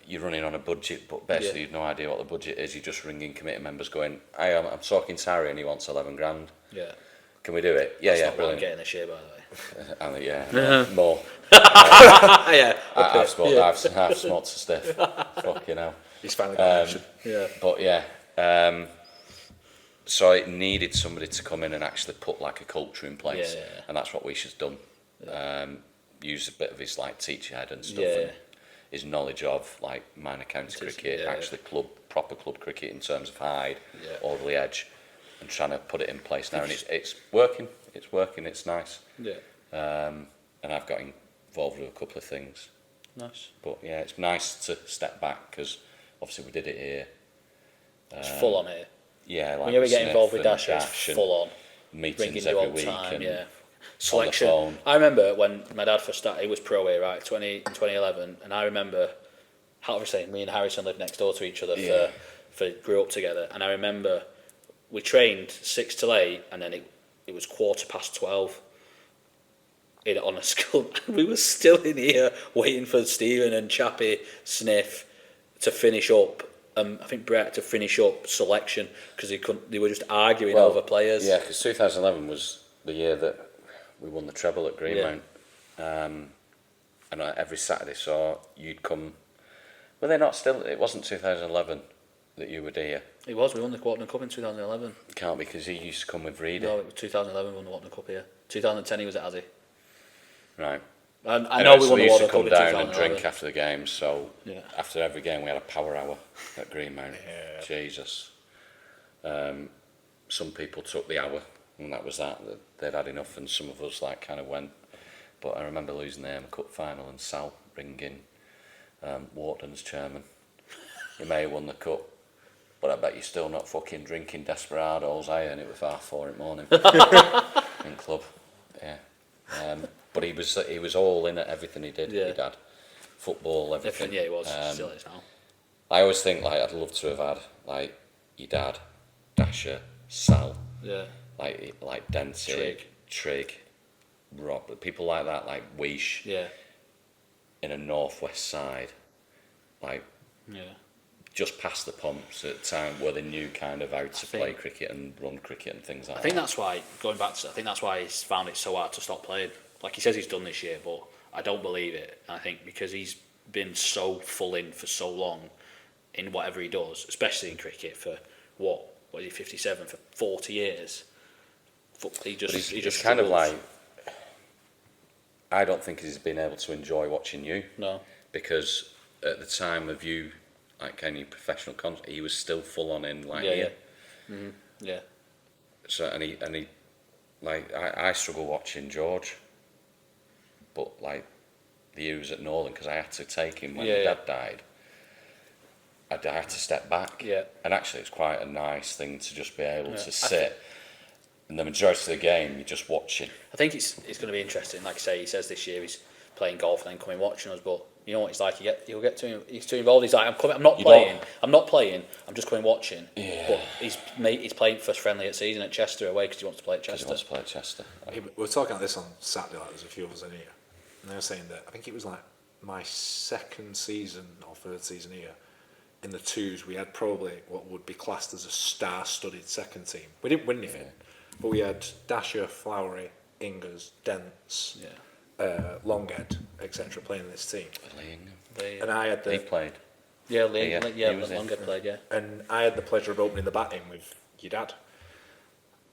Speaker 3: you're running on a budget, but basically you've no idea what the budget is. You're just ringing committee members going, I'm talking to Harry and he wants 11 grand.
Speaker 2: Yeah.
Speaker 3: Can we do it?
Speaker 2: That's
Speaker 3: yeah,
Speaker 2: not
Speaker 3: brilliant.
Speaker 2: Getting this year, by the way.
Speaker 3: More.
Speaker 2: Yeah.
Speaker 3: I've smoked to stiff. Fucking hell.
Speaker 1: He's finally got action.
Speaker 2: Yeah.
Speaker 3: But yeah, so it needed somebody to come in and actually put like a culture in place, and that's what 𝗲𝗍𝗍's done. Use a bit of his like teacher head and stuff, and his knowledge of like minor county cricket, actually proper club cricket in terms of Hyde, Alderley Edge, and trying to put it in place now, and it's working. It's nice.
Speaker 2: Yeah.
Speaker 3: And I've got involved with a couple of things.
Speaker 2: Nice.
Speaker 3: But yeah, it's nice to step back, because obviously we did it here.
Speaker 2: It's full on here.
Speaker 3: Yeah, like
Speaker 2: when you ever get involved with Dash, it's full on.
Speaker 3: Meetings every week
Speaker 2: time,
Speaker 3: and
Speaker 2: selection. I remember when my dad first started, he was pro here, right, 2011, and I remember, obviously, me and Harrison lived next door to each other grew up together, and I remember we trained 6 till 8, and then it was 12:15 on a school. We were still in here waiting for Stephen and Chappie Sniff to finish up I think Brett had to finish up selection because they were just arguing over players.
Speaker 3: Yeah, because 2011 was the year that we won the treble at Greenmount. And every Saturday, so you'd come. Were they not still? It wasn't 2011 that you were here.
Speaker 2: It was. We won the Quartern Cup in 2011.
Speaker 3: It can't, because he used to come with Reedy.
Speaker 2: No, it was 2011 we won the Quartern Cup here. 2010 he was at Azzy.
Speaker 3: Right.
Speaker 2: I know we won the
Speaker 3: Quartern
Speaker 2: Quartern
Speaker 3: Cup. We used to come
Speaker 2: Cup in
Speaker 3: down and
Speaker 2: 2011.
Speaker 3: drink after the game. So
Speaker 2: Yeah.
Speaker 3: after every game, we had a power hour at Greenmount. Jesus. Some people took the hour, and that was that. They'd had enough, and some of us kind of went. But I remember losing the AIM Cup final and Sal ringing Wharton's chairman. You may have won the cup, but I bet you're still not fucking drinking Desperados, are you? And it was 4:30 in the morning in club. Yeah. But he was all in at everything he did.
Speaker 2: Yeah.
Speaker 3: Your dad, football, everything.
Speaker 2: Yeah, he was. Still is now.
Speaker 3: I always think I'd love to have had your dad, Dasher, Sal,
Speaker 2: Yeah.
Speaker 3: like Dempsey, Trigg, Rob, people like that, like Weish,
Speaker 2: Yeah.
Speaker 3: in a northwest side,
Speaker 2: Yeah.
Speaker 3: just past the pumps at a time where they knew kind of how to play cricket and run cricket and things like that.
Speaker 2: I think that's why, going back to, I think that's why he's found it so hard to stop playing. Like he says he's done this year, but I don't believe it. And I think because he's been so full in for so long in whatever he does, especially in cricket for what is he, 57 for 40 years. He just
Speaker 3: kind of
Speaker 2: struggles.
Speaker 3: I don't think he's been able to enjoy watching you.
Speaker 2: No.
Speaker 3: Because at the time of you, any professional concert, he was still full on in
Speaker 2: Yeah.
Speaker 3: here.
Speaker 2: Mm-hmm. Yeah.
Speaker 3: So and he I struggle watching George, but the years at Northern, because I had to take him when Dad died. I had to step back.
Speaker 2: Yeah.
Speaker 3: And actually, it's quite a nice thing to just be able to sit. And the majority of the game, you're just watching.
Speaker 2: I think it's going to be interesting. Like I say, he says this year he's playing golf and then coming watching us. But you know what it's like. He'll get too. He's too involved. He's like, I'm coming. I'm not playing. I'm just coming watching.
Speaker 3: Yeah.
Speaker 2: But he's playing first friendly at season at Chester away because he wants to play at Chester.
Speaker 3: He wants to play at Chester.
Speaker 1: We were talking about this on Saturday. There's a few of us in here, and they were saying that I think it was my second season or third season here. In the twos, we had probably what would be classed as a star-studded second team. We didn't win anything, but we had Dasher, Flowery, Ingers, Dents, Longhead, etc. playing in this team. And I had
Speaker 3: He played.
Speaker 2: Yeah,
Speaker 3: Longhead
Speaker 2: played, yeah.
Speaker 1: And I had the pleasure of opening the batting with your dad.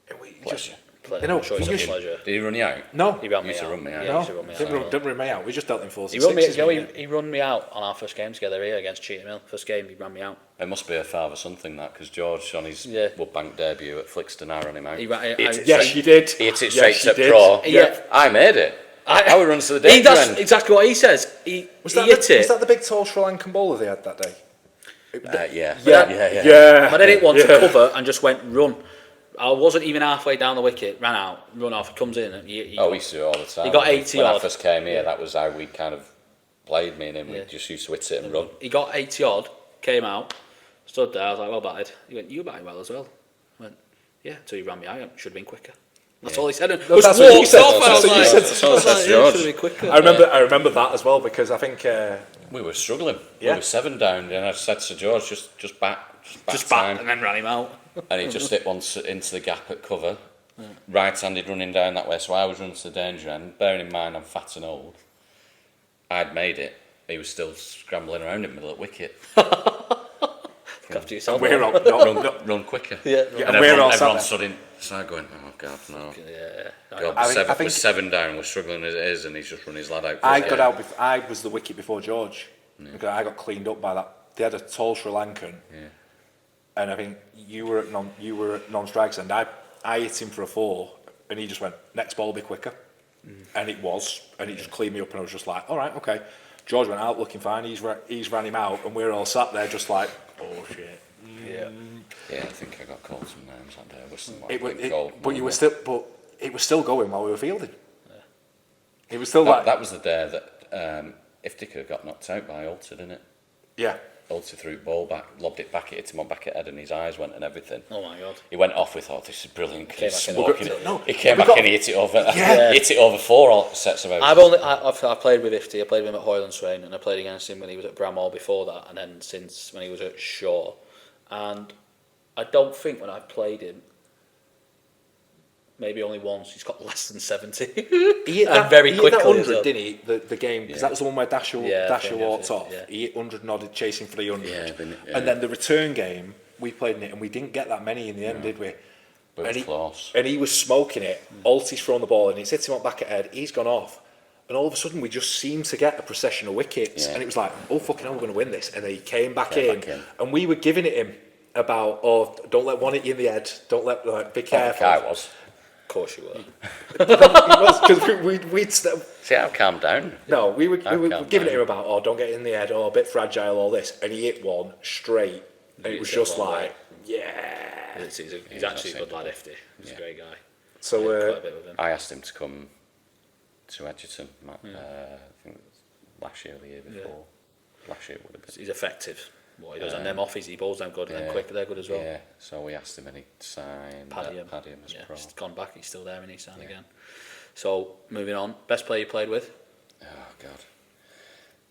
Speaker 1: And we just,
Speaker 2: I'm sure it's a pleasure.
Speaker 3: Did he run you out?
Speaker 1: no,
Speaker 2: He ran me
Speaker 3: used to
Speaker 2: out.
Speaker 3: run me out.
Speaker 2: Yeah, he used to run me out.
Speaker 1: didn't run me out. We just dealt in fours
Speaker 2: He
Speaker 1: and
Speaker 2: run me.
Speaker 1: sixes.
Speaker 2: He run me out on our first game together here against 𝗘𝗍𝗄. First game, he ran me out.
Speaker 3: It must be a father-son thing, that, because George, on his Woodbank debut at Flixton, I ran him out.
Speaker 1: Yes, you did.
Speaker 3: He hit it
Speaker 1: Yes,
Speaker 3: straight
Speaker 1: you
Speaker 3: to
Speaker 1: did.
Speaker 3: pro.
Speaker 2: Yeah.
Speaker 3: I made it. I would run to the danger
Speaker 2: That's
Speaker 3: end.
Speaker 2: exactly what he says. He
Speaker 1: Was
Speaker 2: hit it.
Speaker 1: was that the big tall Sri Lankan bowler they had that day?
Speaker 3: Yeah.
Speaker 2: But I didn't want to cover and just went run. I wasn't even halfway down the wicket, ran out, run off, comes in. And
Speaker 3: We used to do it all the time.
Speaker 2: He got 80
Speaker 3: when
Speaker 2: odd.
Speaker 3: I first came here, that was how we kind of played, me and him. We just used to hit it and run.
Speaker 2: He got 80 odd, came out, stood there. I was like, well batted. He went, you batting well as well. I went, yeah. Until you ran me out, should have been quicker. That's all he said. And
Speaker 1: that's what you said. That's what you said.
Speaker 2: Should have been quicker.
Speaker 1: I remember that as well because I think
Speaker 3: We were struggling.
Speaker 1: Yeah.
Speaker 3: We were 7 down, and I said to George, just bat
Speaker 2: Just
Speaker 3: time.
Speaker 2: bat and then ran him out.
Speaker 3: And he just hit one into the gap at cover. Right-handed running down that way, so I was running to the danger end. Bearing in mind I'm fat and old, I'd made it. He was still scrambling around in the middle of the wicket.
Speaker 2: Look after yourself.
Speaker 1: we're all
Speaker 3: Run quicker.
Speaker 2: Yeah.
Speaker 3: And everyone stood inside going, oh God, no.
Speaker 2: Yeah.
Speaker 3: God,
Speaker 1: I think
Speaker 3: we're 7 down, we're struggling as it is, and he's just run his lad out.
Speaker 1: I was the wicket before George. Because I got cleaned up by that. They had a tall Sri Lankan.
Speaker 3: Yeah.
Speaker 1: And I think you were at non-strikes, and I hit him for a 4, and he just went, next ball will be quicker. And it was, and he just cleaned me up, and I was just like, all right, okay. George went out looking fine, he's ran him out, and we're all sat there just like, oh shit.
Speaker 2: Yeah.
Speaker 3: Yeah, I think I got called some names that day. I wish them
Speaker 1: But it was still going while we were fielding.
Speaker 2: Yeah.
Speaker 1: It was still
Speaker 3: that was the day that 𝗘𝗍𝗃𝗍 got knocked out by Ulster, didn't it?
Speaker 1: yeah.
Speaker 3: ulti threw the ball back, lobbed it back, it hit him on back at head, and his eyes went and everything.
Speaker 2: Oh my god!
Speaker 3: He went off. We thought this is brilliant.
Speaker 2: Came
Speaker 3: He's
Speaker 2: back in
Speaker 3: smoking
Speaker 2: the-
Speaker 3: it.
Speaker 1: No,
Speaker 3: He came
Speaker 1: we
Speaker 3: back
Speaker 1: got-
Speaker 3: and he hit it over.
Speaker 1: Yeah.
Speaker 3: Hit it over 4 sets of overs.
Speaker 2: I've played with 𝗲𝗍. I played with him at Hoyland's Rain, and I played against him when he was at Bramhall before that, and then since when he was at Shaw. And I don't think when I played him, maybe only once, he's got less than 70.
Speaker 1: He hit
Speaker 2: And
Speaker 1: that,
Speaker 2: very
Speaker 1: he hit
Speaker 2: quickly
Speaker 1: that
Speaker 2: as
Speaker 1: 100,
Speaker 2: well.
Speaker 1: didn't he? The game, because
Speaker 3: Yeah.
Speaker 1: that was the one where Dasher
Speaker 2: Yeah, I think
Speaker 1: walked
Speaker 2: that's it,
Speaker 1: off.
Speaker 2: yeah.
Speaker 1: He hit 100 nodded, chasing for the 100.
Speaker 3: Yeah,
Speaker 1: And then the return game, we played in it, and we didn't get that many in the end, did we?
Speaker 3: But it was close.
Speaker 1: And he was smoking it. Alti's thrown the ball, and it's hit him up back at head. He's gone off. And all of a sudden, we just seemed to get a procession of wickets.
Speaker 3: Yeah.
Speaker 1: And it was like, oh, fucking hell, we're going to win this. And then he came back
Speaker 3: Came
Speaker 1: in.
Speaker 3: back in.
Speaker 1: And we were giving it him about, oh, don't let one hit you in the head. Don't let, like, be careful.
Speaker 3: I was.
Speaker 2: Of course you were.
Speaker 1: Because we'd
Speaker 3: See, I've calmed down.
Speaker 1: no, we were
Speaker 3: I've calmed
Speaker 1: giving it
Speaker 3: down.
Speaker 1: him about, oh, don't get it in the head, oh, a bit fragile, all this. And he hit one straight. And
Speaker 2: He
Speaker 1: it was
Speaker 2: hit
Speaker 1: just
Speaker 2: one
Speaker 1: like, yeah.
Speaker 2: He's actually a good lad, 𝗲𝗍. He's a great guy.
Speaker 1: So,
Speaker 2: Played quite a bit with him.
Speaker 3: I asked him to come to Egerton. I think it was last year or the year before. Last year it would have been.
Speaker 2: He's effective. What he does on them offs, he bowls them good and
Speaker 3: Yeah.
Speaker 2: quick. They're good as well.
Speaker 3: Yeah, so we asked him and he signed
Speaker 2: 𝗵𝗵𝗃.
Speaker 3: 𝗵𝗵𝗃 as
Speaker 2: Yeah,
Speaker 3: pro.
Speaker 2: he's gone back. He's still there and he's signed again. So moving on, best player you played with?
Speaker 3: Oh, God.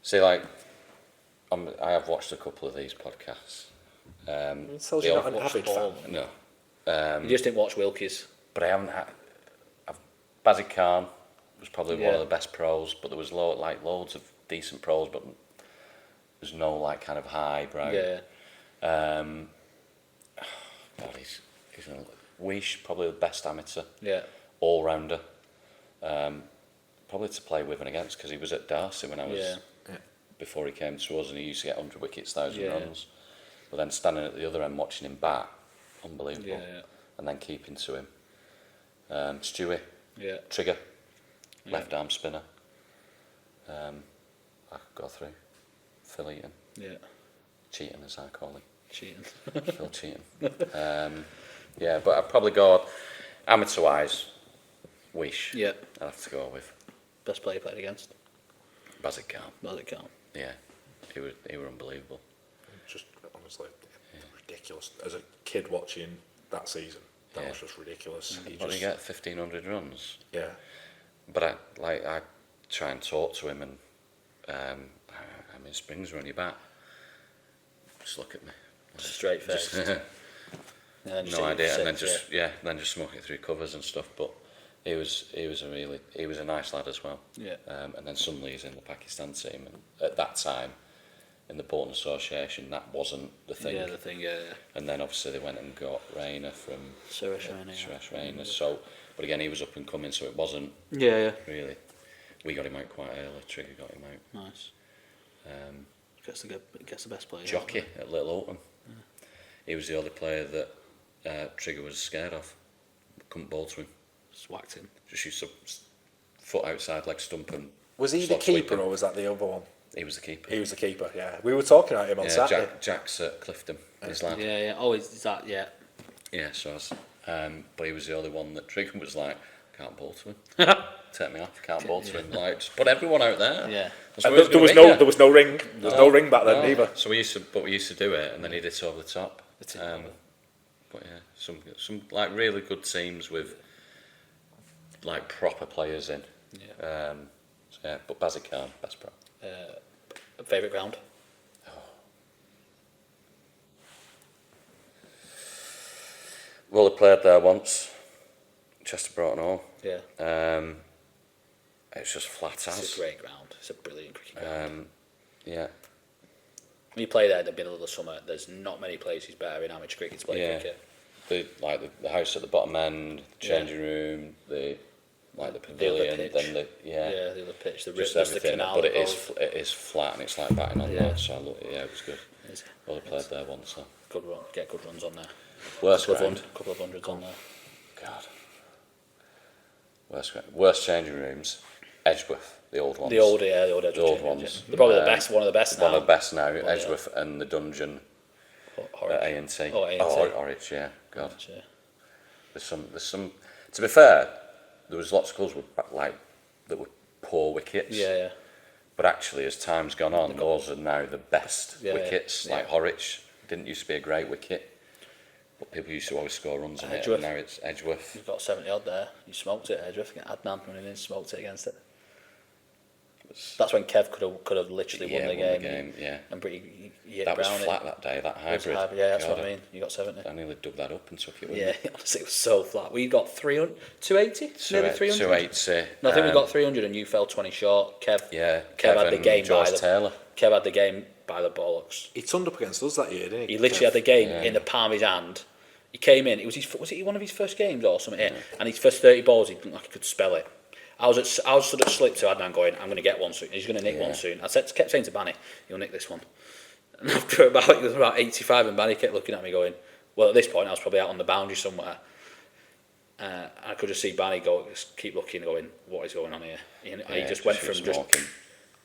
Speaker 3: See, like, I have watched a couple of these podcasts.
Speaker 1: It tells
Speaker 3: the
Speaker 1: you're
Speaker 3: old-
Speaker 1: not an avid fan.
Speaker 3: No.
Speaker 2: You just didn't watch Wilkie's.
Speaker 3: But I haven't had... 𝗵𝗵𝗃 was probably one
Speaker 2: Yeah.
Speaker 3: of the best pros, but there was loads of decent pros, but there's no, like, kind of highbrow.
Speaker 2: Yeah.
Speaker 3: God, he's 𝗲𝗍, probably the best amateur.
Speaker 2: Yeah.
Speaker 3: All-rounder. Probably to play with and against, because he was at Darcy when I was...
Speaker 2: Yeah.
Speaker 3: Before he came to us, and he used to get 100 wickets, 1,000
Speaker 2: Yeah.
Speaker 3: runs. But then standing at the other end watching him bat, unbelievable.
Speaker 2: Yeah.
Speaker 3: And then keeping to him. Stewie,
Speaker 2: Yeah.
Speaker 3: trigger,
Speaker 2: Yeah.
Speaker 3: left arm spinner. I could go through. Phil Eaton,
Speaker 2: Yeah.
Speaker 3: Cheating as I call him.
Speaker 2: Cheating.
Speaker 3: Phil Cheating. Yeah, but I'd probably go amateur-wise, 𝗲𝗍.
Speaker 2: Yeah.
Speaker 3: I'd have to go with
Speaker 2: Best player you played against?
Speaker 3: 𝗵𝗵𝗃.
Speaker 2: 𝗵𝗵𝗃.
Speaker 3: Yeah, he were unbelievable.
Speaker 1: Just honestly ridiculous. As a kid watching that season, that was just ridiculous. He
Speaker 3: What did he
Speaker 1: just,
Speaker 3: get? 1,500 runs.
Speaker 1: yeah.
Speaker 3: But I try and talk to him, and I'm in Springs when you back. Just look at me.
Speaker 2: Straight face.
Speaker 3: Just,
Speaker 2: Yeah,
Speaker 3: no idea, and then just smoke it through covers and stuff. But he was a nice lad as well.
Speaker 2: Yeah.
Speaker 3: And then suddenly he's in the Pakistan team, and at that time, in the Bolton Association, that wasn't the thing.
Speaker 2: Yeah, the thing, yeah.
Speaker 3: And then obviously they went and got Rayner from
Speaker 2: Suresh Raina, yeah.
Speaker 3: Suresh Rayner. So, but again, he was up and coming, so it wasn't
Speaker 2: Yeah.
Speaker 3: really. We got him out quite early. Trigger got him out.
Speaker 2: Nice. Gets the best player.
Speaker 3: Jockey at Little Oldham. He was the only player that Trigger was scared of. Couldn't bowl to him.
Speaker 2: Just whacked him.
Speaker 3: Just used to foot outside, leg stump, and
Speaker 1: Was he the
Speaker 3: slot sweep
Speaker 1: keeper
Speaker 3: him.
Speaker 1: or was that the other one?
Speaker 3: He was the keeper.
Speaker 1: He was the keeper, yeah. We were talking about him on
Speaker 3: Yeah,
Speaker 1: Saturday.
Speaker 3: Jack's at Clifton, his lad.
Speaker 2: Yeah. Oh, is that, yeah.
Speaker 3: Yeah, so I was, but he was the only one that Trigger was like, can't bowl to him. Take me off, can't bowl to him. Like, just put everyone out there.
Speaker 2: Yeah.
Speaker 3: That's
Speaker 1: And
Speaker 3: what he
Speaker 1: there was
Speaker 3: gonna
Speaker 1: no
Speaker 3: be,
Speaker 1: there was no ring. There was no ring back then
Speaker 3: no.
Speaker 1: either.
Speaker 3: So we used to do it, and then he'd hit over the top.
Speaker 2: Hit it over.
Speaker 3: But yeah, some like really good teams with like proper players in.
Speaker 2: Yeah.
Speaker 3: So yeah, but 𝗵𝗃𝗃, best pro.
Speaker 2: Favourite ground?
Speaker 3: Well, I played there once, Chester Broughton Hall.
Speaker 2: Yeah.
Speaker 3: It's just flat
Speaker 2: It's
Speaker 3: as.
Speaker 2: a great ground. It's a brilliant cricket ground.
Speaker 3: Yeah,
Speaker 2: When you play there in the middle of the summer, there's not many places better in amateur cricket to play
Speaker 3: Yeah.
Speaker 2: cricket.
Speaker 3: the house at the bottom end, the changing room, the pavilion,
Speaker 2: pitch.
Speaker 3: then
Speaker 2: Yeah, the other pitch, the
Speaker 3: just
Speaker 2: there's the
Speaker 3: everything.
Speaker 2: canal.
Speaker 3: But it
Speaker 2: above.
Speaker 3: is flat, and it's like batting on
Speaker 2: Yeah.
Speaker 3: that. So it was good.
Speaker 2: It's
Speaker 3: Well, I played there once. So.
Speaker 2: good run. Get good runs on there.
Speaker 3: Worst
Speaker 2: Couple
Speaker 3: ground.
Speaker 2: of hundreds on there.
Speaker 3: God. Worst changing rooms. Edgeworth, the old ones.
Speaker 2: The old
Speaker 3: The old
Speaker 2: changes,
Speaker 3: ones.
Speaker 2: yeah. They're probably the best. One of the best now.
Speaker 3: One of the best now.
Speaker 2: yeah.
Speaker 3: Edgeworth and the Dungeon at A&T.
Speaker 2: Oh, A&T.
Speaker 3: Orridge, yeah. God.
Speaker 2: Yeah.
Speaker 3: There's some. To be fair, there was lots of schools with that were poor wickets.
Speaker 2: Yeah.
Speaker 3: But actually, as time's gone on, those are now the best wickets.
Speaker 2: yeah.
Speaker 3: Like Horwich didn't used to be a great wicket, but people used to always score runs on it. And now it's Edgeworth.
Speaker 2: You've got 70 odd there. You smoked it, Edgeworth. Adnan running in, smoked it against it. That's when Kev could have literally won the game.
Speaker 3: Yeah.
Speaker 2: And Brady hit
Speaker 3: That was
Speaker 2: Brown
Speaker 3: flat that day. That hybrid.
Speaker 2: Yeah, that's what I mean. You got 70.
Speaker 3: I nearly dug that up and took it with
Speaker 2: Yeah,
Speaker 3: me.
Speaker 2: honestly, it was so flat. We got 300, 280, nearly 300.
Speaker 3: 280.
Speaker 2: No, I think we got 300 and you fell 20 short. Kev had the game
Speaker 3: George Taylor.
Speaker 2: Kev had the game by the bollocks.
Speaker 1: He turned up against us that year, didn't he?
Speaker 2: He literally had the game in the palm of his hand. He came in. Was it one of his first games or something? Yeah. And his first 30 balls, he looked like he could spell it. I was sort of slipped to Adnan going, I'm going to get one soon. He's going to nick one soon. Kept saying to Banny, you'll nick this one. And after it was about 85, and Banny kept looking at me going, well, at this point, I was probably out on the boundary somewhere. I could just see Banny keep looking, going, what is going on here? And he just went from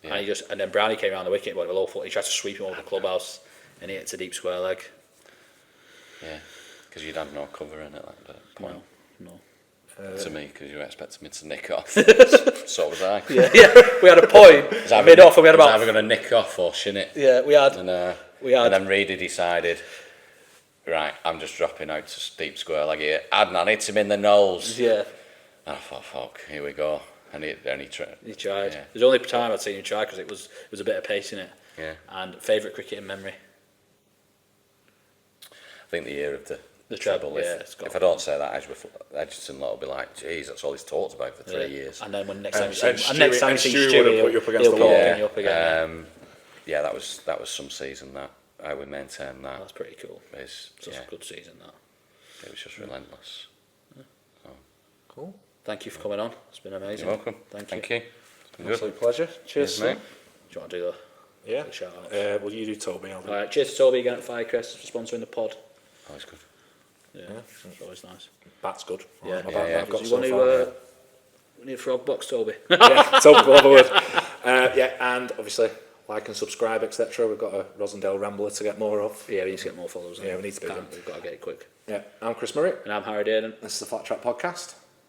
Speaker 2: and then Brownie came around the wicket, went low foot. He tried to sweep him over the clubhouse, and he hit a deep square leg.
Speaker 3: Yeah, because you'd have no cover in it at that point.
Speaker 2: No.
Speaker 3: To me, because you were expecting me to nick off. So was I.
Speaker 2: Yeah, we had a point mid-off, and we had about...
Speaker 3: either going to nick off or shin it.
Speaker 2: Yeah, we had.
Speaker 3: And then Reedy decided, right, I'm just dropping out to deep square leg here. Adnan hits him in the nose.
Speaker 2: Yeah.
Speaker 3: And I thought, fuck, here we go. And he tried.
Speaker 2: He tried.
Speaker 3: Yeah.
Speaker 2: It was the only time I'd seen him try, because it was a bit of pace in it.
Speaker 3: Yeah.
Speaker 2: And favourite cricket in memory?
Speaker 3: I think the year of the
Speaker 2: treble.
Speaker 3: treble.
Speaker 2: Yeah,
Speaker 3: if I don't say that, Egerton lot will be like, geez, that's all he's talked about for 3 years.
Speaker 2: And then when next time you see
Speaker 1: Stewie would have put you up against the wall.
Speaker 2: You up again.
Speaker 3: Yeah, that was some season that I would maintain that.
Speaker 2: That's pretty cool.
Speaker 3: It's
Speaker 2: a good season, that.
Speaker 3: It was just relentless. So.
Speaker 1: Cool.
Speaker 2: Thank you for coming on. It's been amazing.
Speaker 3: You're welcome.
Speaker 2: Thank you.
Speaker 3: It's been
Speaker 1: Absolute pleasure. Cheers,
Speaker 3: mate.
Speaker 1: mate.
Speaker 2: Do you want to do the shout out?
Speaker 1: Well, you do Toby. I'll do.
Speaker 2: All right, cheers to Toby again at Firecrest for sponsoring the pod.
Speaker 3: Oh, it's good.
Speaker 2: Yeah, it's always nice.
Speaker 1: Bat's good.
Speaker 2: Yeah,
Speaker 1: I've got
Speaker 2: you
Speaker 1: so
Speaker 2: want
Speaker 1: far.
Speaker 2: to we need a frog box, Toby.
Speaker 1: Yeah, Toby will have a word. And obviously like and subscribe, etc. We've got a Rosendale Rambler to get more of.
Speaker 2: Yeah, we need to get more followers.
Speaker 1: Yeah, we need to be.
Speaker 2: We've got to get it quick.
Speaker 1: Yeah, I'm Chris Murray.
Speaker 2: And I'm Harry Dearden.
Speaker 1: This is the Flat Track Podcast.